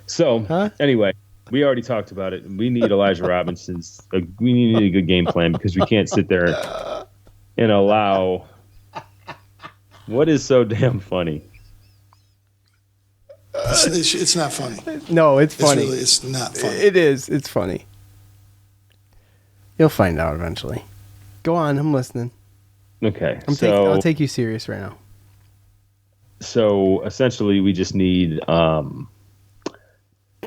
So anyway, we already talked about it. We need Elijah Robinson's. We need a good game plan because we can't sit there and allow. What is so damn funny? It's not funny. No, it's funny. It's not funny. It is. It's funny. You'll find out eventually. Go on. I'm listening. Okay. I'll take you serious right now. So essentially, we just need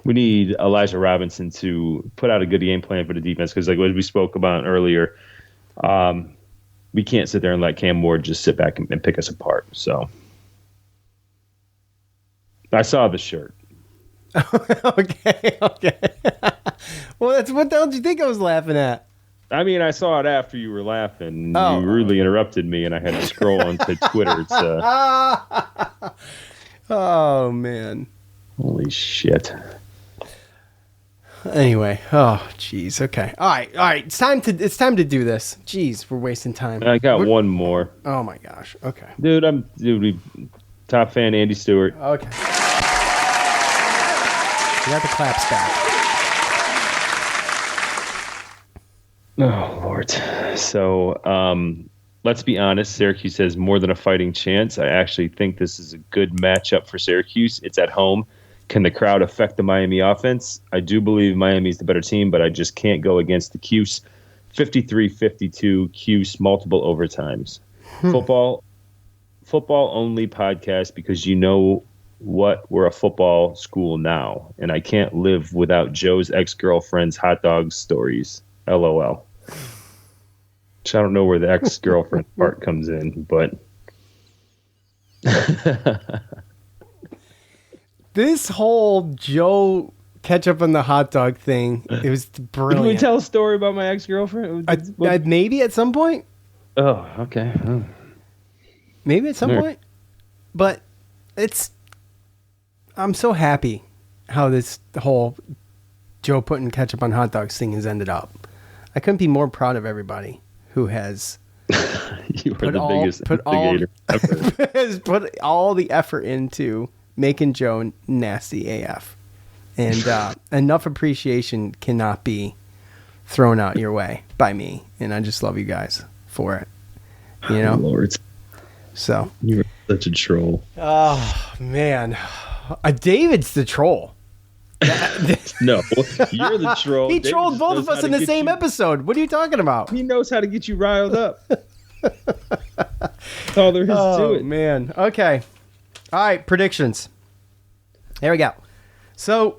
Elijah Robinson to put out a good game plan for the defense because, like what we spoke about earlier, we can't sit there and let Cam Ward just sit back and pick us apart. So I saw the shirt. Okay. Well, what the hell did you think I was laughing at? I saw it after you were laughing. Oh. You rudely interrupted me, and I had to scroll onto Twitter. Oh, man. Holy shit. Anyway. Oh, jeez. Okay. All right. It's time to do this. Jeez, we're wasting time. I got one more. Oh, my gosh. Okay. Dude, top fan Andy Stewart. Okay. We got the claps back. Oh, Lord. So, let's be honest. Syracuse has more than a fighting chance. I actually think this is a good matchup for Syracuse. It's at home. Can the crowd affect the Miami offense? I do believe Miami's the better team, but I just can't go against the Cuse. 53-52, Cuse, multiple overtimes. Football only podcast because we're a football school now, and I can't live without Joe's ex-girlfriend's hot dog stories. LOL. Which I don't know where the ex-girlfriend part comes in, but this whole Joe ketchup on the hot dog thing, it was brilliant. Did we tell a story about my ex-girlfriend? Maybe at some point. Oh, okay. Maybe at some point. But I'm so happy how the whole Joe putting ketchup on hot dogs thing has ended up. I couldn't be more proud of everybody who has biggest instigator ever. has put all the effort into making Joe nasty AF. And enough appreciation cannot be thrown out your way by me. And I just love you guys for it. You know, Lord, so you're such a troll. oh man, David's the troll. No, you're the troll. He David trolled just both knows of us how in to the get same you- episode. What are you talking about? He knows how to get you riled up. That's all there is to Oh it. man. Okay. All right. Predictions. There we go. So,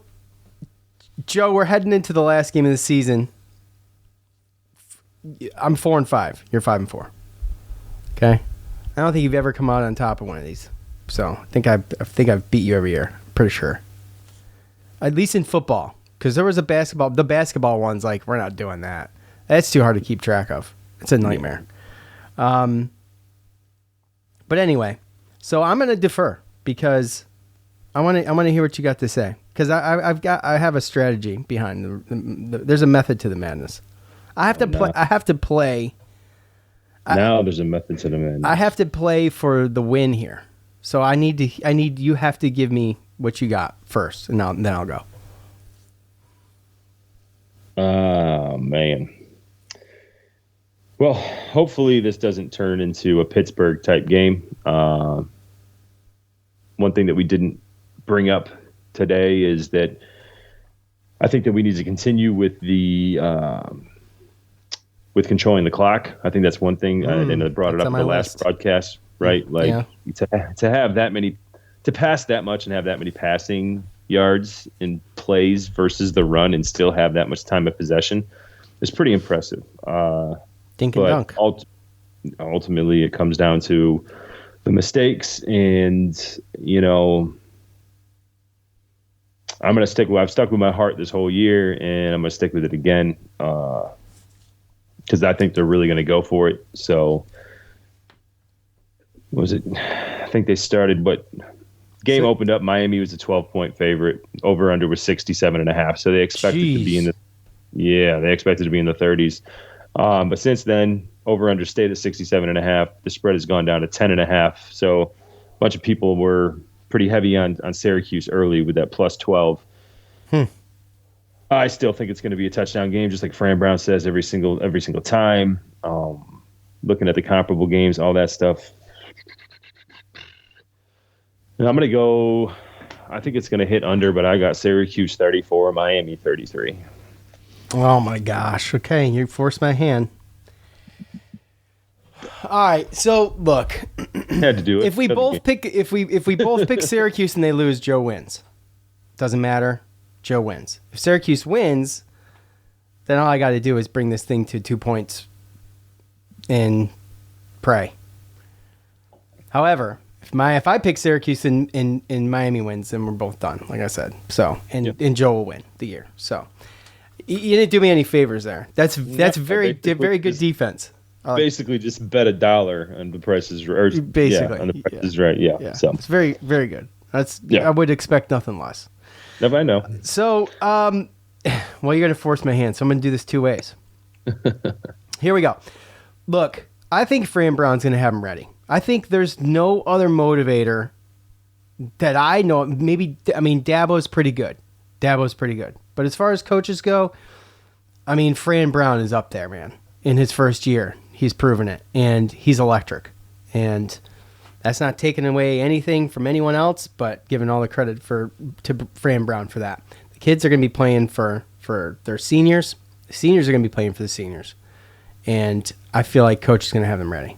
Joe, we're heading into the last game of the season. I'm 4-5. You're 5-4. Okay. I don't think you've ever come out on top of one of these. So I think I've beat you every year. Pretty sure. At least in football, because there was the basketball ones. Like, we're not doing that. That's too hard to keep track of. It's a nightmare. But anyway, so I'm gonna defer because I want to hear what you got to say, because I have a strategy behind there's a method to the madness. I have to play. I have to play. Now there's a method to the madness. I have to play for the win here. So you have to give me what you got first, and then I'll go. Oh, man. Well, hopefully this doesn't turn into a Pittsburgh type game. One thing that we didn't bring up today is that I think that we need to continue with the with controlling the clock. I think that's one thing, and I brought it up in the last broadcast, right? Like to have that many, to pass that much and have that many passing yards in plays versus the run and still have that much time of possession is pretty impressive. Dink and dunk. Ultimately, it comes down to the mistakes, and I've stuck with my heart this whole year, and I'm gonna stick with it again because I think they're really gonna go for it. So, what was it? I think they started, game opened up. Miami was a 12-point favorite. Over under was 67.5. So they expected to be in the they expected to be in the 30s. But since then, over under stayed at 67.5. The spread has gone down to 10.5. So a bunch of people were pretty heavy on Syracuse early with that plus 12. I still think it's going to be a touchdown game, just like Fran Brown says every single time. Looking at the comparable games, all that stuff. And I'm going to go, I think it's going to hit under, but I got Syracuse 34, Miami 33. Oh my gosh. Okay, you forced my hand. All right, so look. Had to do it. If we both pick Syracuse and they lose, Joe wins. Doesn't matter. Joe wins. If Syracuse wins, then all I got to do is bring this thing to 2 points and pray. However, if I pick Syracuse and Miami wins, then we're both done, like I said. So and Joe will win the year. So you didn't do me any favors there. That's very good defense. Basically, just bet $1 on the prices. Basically, on the prices right. Yeah. So it's very, very good. I would expect nothing less. If I know. So, well, you're gonna force my hand, so I'm gonna do this 2 ways. Here we go. Look, I think Fran Brown's gonna have him ready. I think there's no other motivator that I know. Dabo's pretty good. But as far as coaches go, Fran Brown is up there, man. In his first year, he's proven it, and he's electric. And that's not taking away anything from anyone else, but giving all the credit to Fran Brown for that. The kids are going to be playing for their seniors. The seniors are going to be playing for the seniors. And I feel like coach is going to have them ready.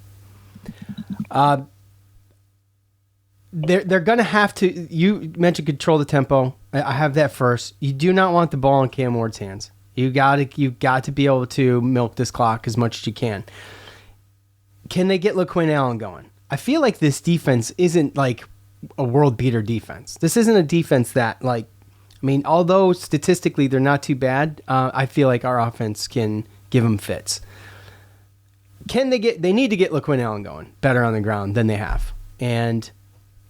They're going to have to. You mentioned control the tempo. I have that first. You do not want the ball in Cam Ward's hands. You got to be able to milk this clock as much as you can. Can they get LaQuinn Allen going? I feel like this defense isn't like a world beater defense. This isn't a defense that although statistically they're not too bad, I feel like our offense can give them fits. They need to get LaQuinn Allen going better on the ground than they have. And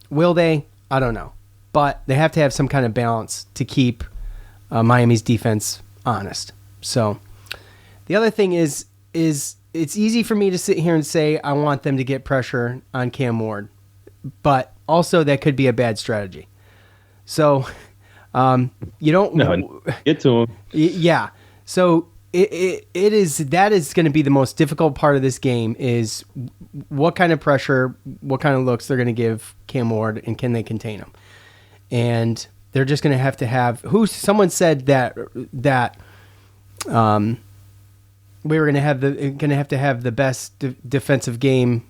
will they? I don't know. But they have to have some kind of balance to keep Miami's defense honest. So the other thing is it's easy for me to sit here and say I want them to get pressure on Cam Ward, but also that could be a bad strategy. So you don't get to him. Yeah. So that is going to be the most difficult part of this game is what kind of pressure, what kind of looks they're going to give Cam Ward, and can they contain him? And they're just going to have someone said that we were going to have the best defensive game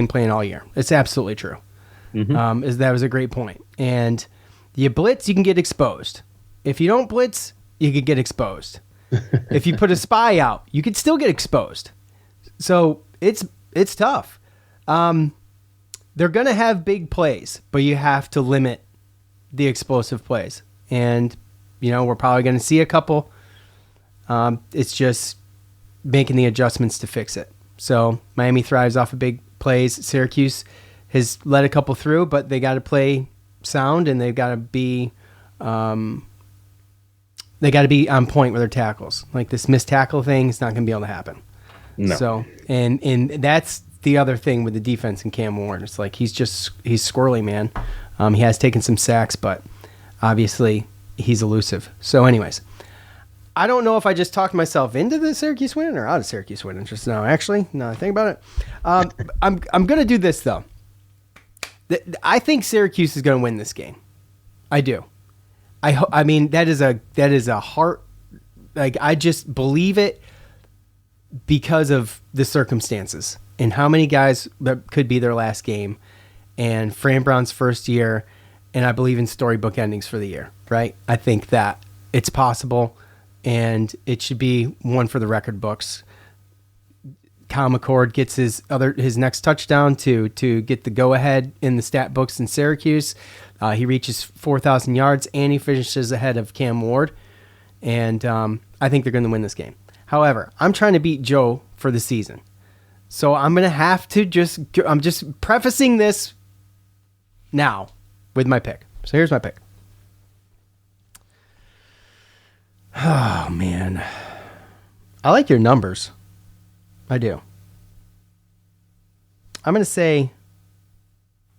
plan all year. It's absolutely true. Mm-hmm. That was a great point. And you blitz, you can get exposed. If you don't blitz, you could get exposed. If you put a spy out, you could still get exposed. So it's tough. They're going to have big plays, but you have to limit the explosive plays. And, we're probably going to see a couple. It's just making the adjustments to fix it. So Miami thrives off of big plays. Syracuse has let a couple through, but they got to play sound, and they've got to be on point with their tackles. Like this missed tackle thing is not going to be able to happen. No. So and that's the other thing with the defense in Cam Ward. It's like he's squirrely, man. He has taken some sacks, but obviously he's elusive. So anyways, I don't know if I just talked myself into the Syracuse win or out of Syracuse win just now. Actually, now I think about it, I'm going to do this though. I think Syracuse is going to win this game. I do. I mean that is a heart. Like I just believe it because of the circumstances and how many guys that could be their last game, and Fran Brown's first year, and I believe in storybook endings for the year. Right? I think that it's possible. And it should be one for the record books. Kyle McCord gets his next touchdown to get the go ahead in the stat books in Syracuse. He reaches 4,000 yards and he finishes ahead of Cam Ward. And I think they're going to win this game. However, I'm trying to beat Joe for the season, so I'm going to have to I'm just prefacing this now with my pick. So here's my pick. Oh, man. I like your numbers. I do. I'm going to say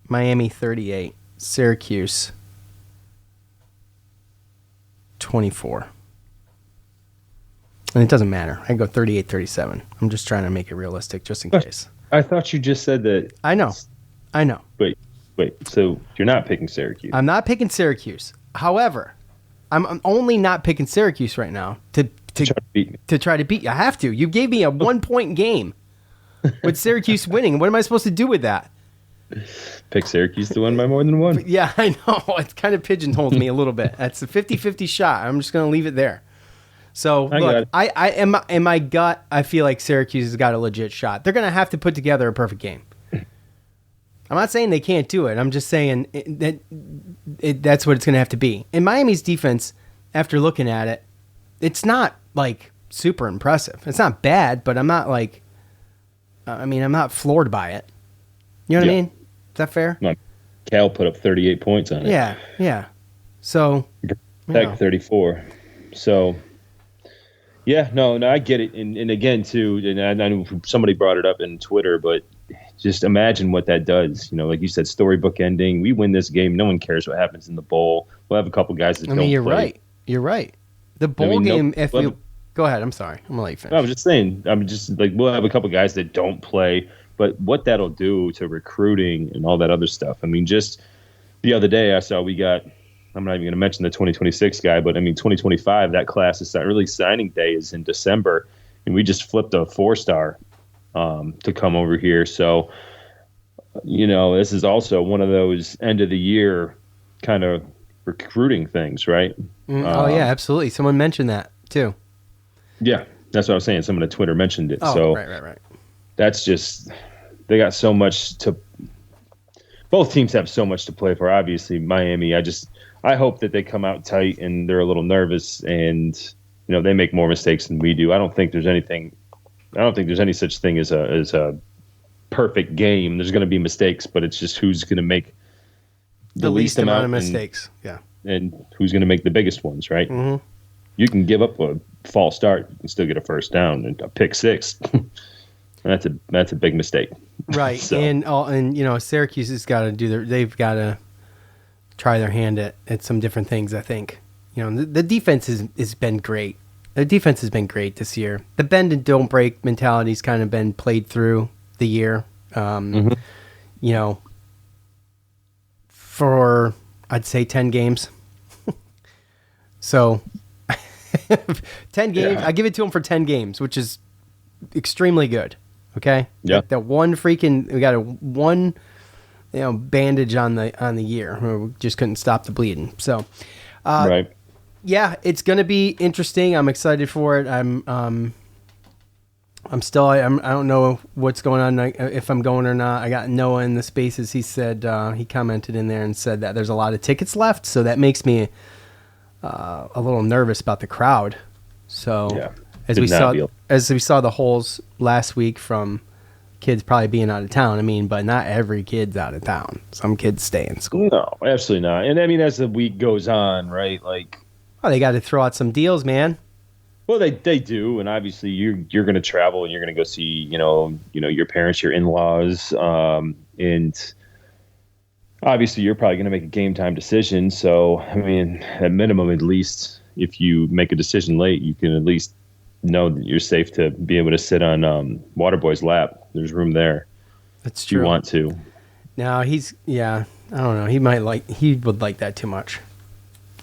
Miami 38, Syracuse 24. And it doesn't matter. I can go 38-37. I'm just trying to make it realistic just in case. I thought you just said that. I know. Wait. So you're not picking Syracuse? I'm not picking Syracuse. However, I'm only not picking Syracuse right now to try to beat you. I have to. You gave me a 1-point game with Syracuse winning. What am I supposed to do with that? Pick Syracuse to win by more than one. Yeah, I know. It kind of pigeonholes me a little bit. That's a 50-50 shot. I'm just going to leave it there. So, look, I in my gut, I feel like Syracuse has got a legit shot. They're going to have to put together a perfect game. I'm not saying they can't do it. I'm just saying that's what it's going to have to be. And Miami's defense, after looking at it, it's not like super impressive. It's not bad, but I'm not like, I'm not floored by it. You know what I mean? Is that fair? No, Cal put up 38 points on it. Yeah. So, Tech 34. So, yeah, no, I get it. And again, too, and I know somebody brought it up in Twitter, but just imagine what that does. Like you said, storybook ending. We win this game. No one cares what happens in the bowl. We'll have a couple guys that don't play. You're right. The bowl game, go ahead. I'm sorry. I'm going to let you finish. I was just saying, we'll have a couple guys that don't play, but what that'll do to recruiting and all that other stuff. Just the other day I saw I'm not even going to mention the 2026 guy, but 2025, that class is really signing day is in December, and we just flipped a 4-star to come over here. So, this is also one of those end of the year kind of recruiting things, right? Oh yeah, absolutely. Someone mentioned that too. Yeah, that's what I was saying. Someone on Twitter mentioned it. Oh, so right. That's just, they got so much both teams have so much to play for. Obviously, Miami, I hope that they come out tight and they're a little nervous and, they make more mistakes than we do. I don't think there's any such thing as a perfect game. There's going to be mistakes, but it's just who's going to make the least amount of mistakes. And who's going to make the biggest ones, right? Mm-hmm. You can give up a false start and still get a first down and a pick six. That's a big mistake. Right. So. And Syracuse has got to they've got to try their hand at some different things, I think. The defense has been great. Their defense has been great this year. The bend and don't break mentality's kind of been played through the year. You know, for I'd say 10 games. So 10 games. Yeah. I give it to them for 10 games, which is extremely good. Okay. Yeah. Like that one freaking, we got one, bandage on the year. We just couldn't stop the bleeding. So, Right. yeah, it's going to be interesting. I'm excited for it. I don't know what's going on, if I'm going or not. I got Noah in the spaces. He said, he commented in there and said that there's a lot of tickets left. So that makes me a little nervous about the crowd. So Yeah. as we saw the holes last week from kids probably being out of town. I mean, but not every kid's out of town. Some kids stay in school. No, absolutely not. And I mean, as the week goes on, right? Like, Oh, they got to throw out some deals, man. well, they do, and obviously you're going to travel and you're going to go see your parents, your in-laws, and obviously you're probably going to make a game time decision. So I mean, at minimum, at least if you make a decision late, you can at least know that you're safe to be able to sit on Waterboy's lap. There's room there. That's If true. you want to. Now I don't know. He would like that too much.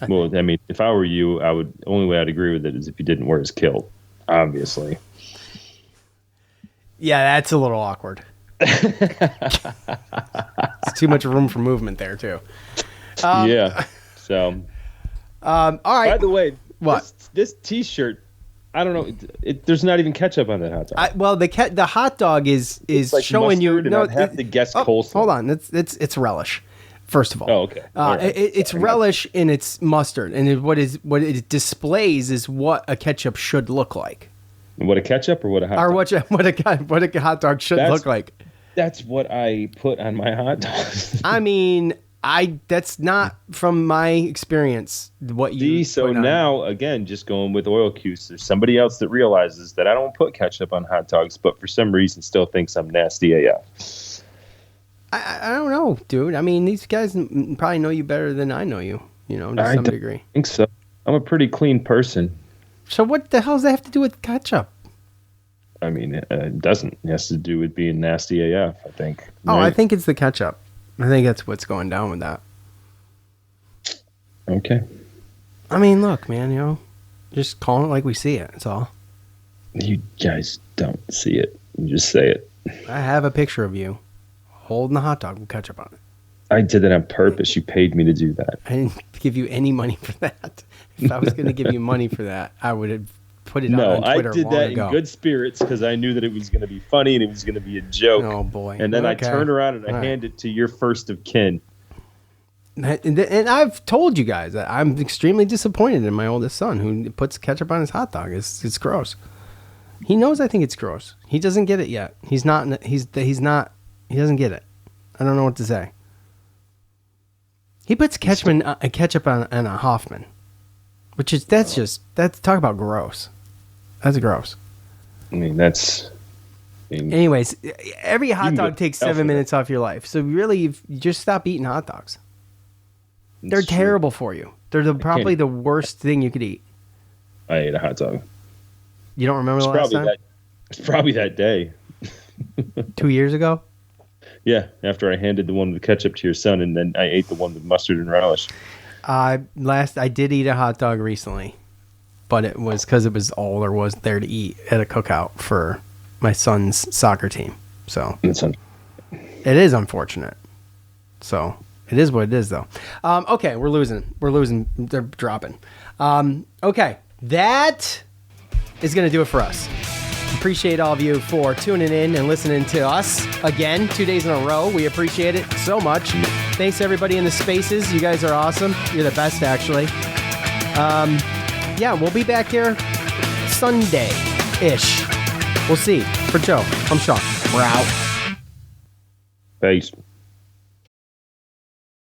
Well, I mean, if I were you, only way I'd agree with it is if you didn't wear his kilt, obviously. Yeah, that's a little awkward. It's too much room for movement there too. Yeah. So, All right. by the way, What? this T-shirt, I don't know. There's not even ketchup on that hot dog. The hot dog is like showing you. mustard, and I'd have to guess coleslaw. Hold on, it's relish. First of all, Oh, okay. All right. It's relish and it's mustard, and what it displays is what a ketchup should look like, What a ketchup or what a hot or dog? what a hot dog should look like. That's what I put on my hot dog. I mean, that's not from my experience what you So put on. now, again, just going with oil Cuse, there's somebody else that realizes that I don't put ketchup on hot dogs, but for some reason still thinks I'm nasty AF. I don't know, dude. I mean, these guys probably know you better than I know you, to some degree. I think so. I'm a pretty clean person. So what the hell does that have to do with ketchup? I mean, it doesn't. It has to do with being nasty AF, I think. Oh, I Right? think it's the ketchup. I think that's what's going down with that. Okay. I mean, look, man, just calling it like we see it. That's all. You guys don't see it. You just say it. I have a picture of you holding the hot dog with ketchup on it. I did that on purpose. You paid me to do that. I didn't give you any money for that. If I was going to give you money for that, I would have put it No, on I Twitter did long that ago. in good spirits because I knew that it was going to be funny and it was going to be a joke. Oh, boy. And then I Okay. turn around and I All right. hand it to your first of kin. And I've told you guys that I'm extremely disappointed in my oldest son who puts ketchup on his hot dog. It's gross. He knows I think it's gross. He doesn't get it yet. He doesn't get it. I don't know what to say. He puts ketchup on a Hoffman, that's talk about gross. That's gross. I mean, Anyways, every hot can dog go takes 7 elsewhere. minutes off your life. So really, you just stop eating hot dogs. They're it's true. terrible for you. They're probably the worst thing you could eat. I ate a hot dog. You don't remember the last time? It's probably that day. 2 years ago? Yeah, after I handed the one with ketchup to your son, and then I ate the one with mustard and relish. I did eat a hot dog recently, but it was because it was all there was there to eat at a cookout for my son's soccer team. So That's un- it is unfortunate. So it is what it is, though. Okay, we're losing. They're dropping. Okay, that is going to do it for us. Appreciate all of you for tuning in and listening to us again 2 days in a row. We appreciate it so much. Thanks to everybody in the spaces. You guys are awesome. You're the best, actually. Yeah, we'll be back here Sunday-ish. We'll see. For Joe, I'm Sean. We're out. Peace.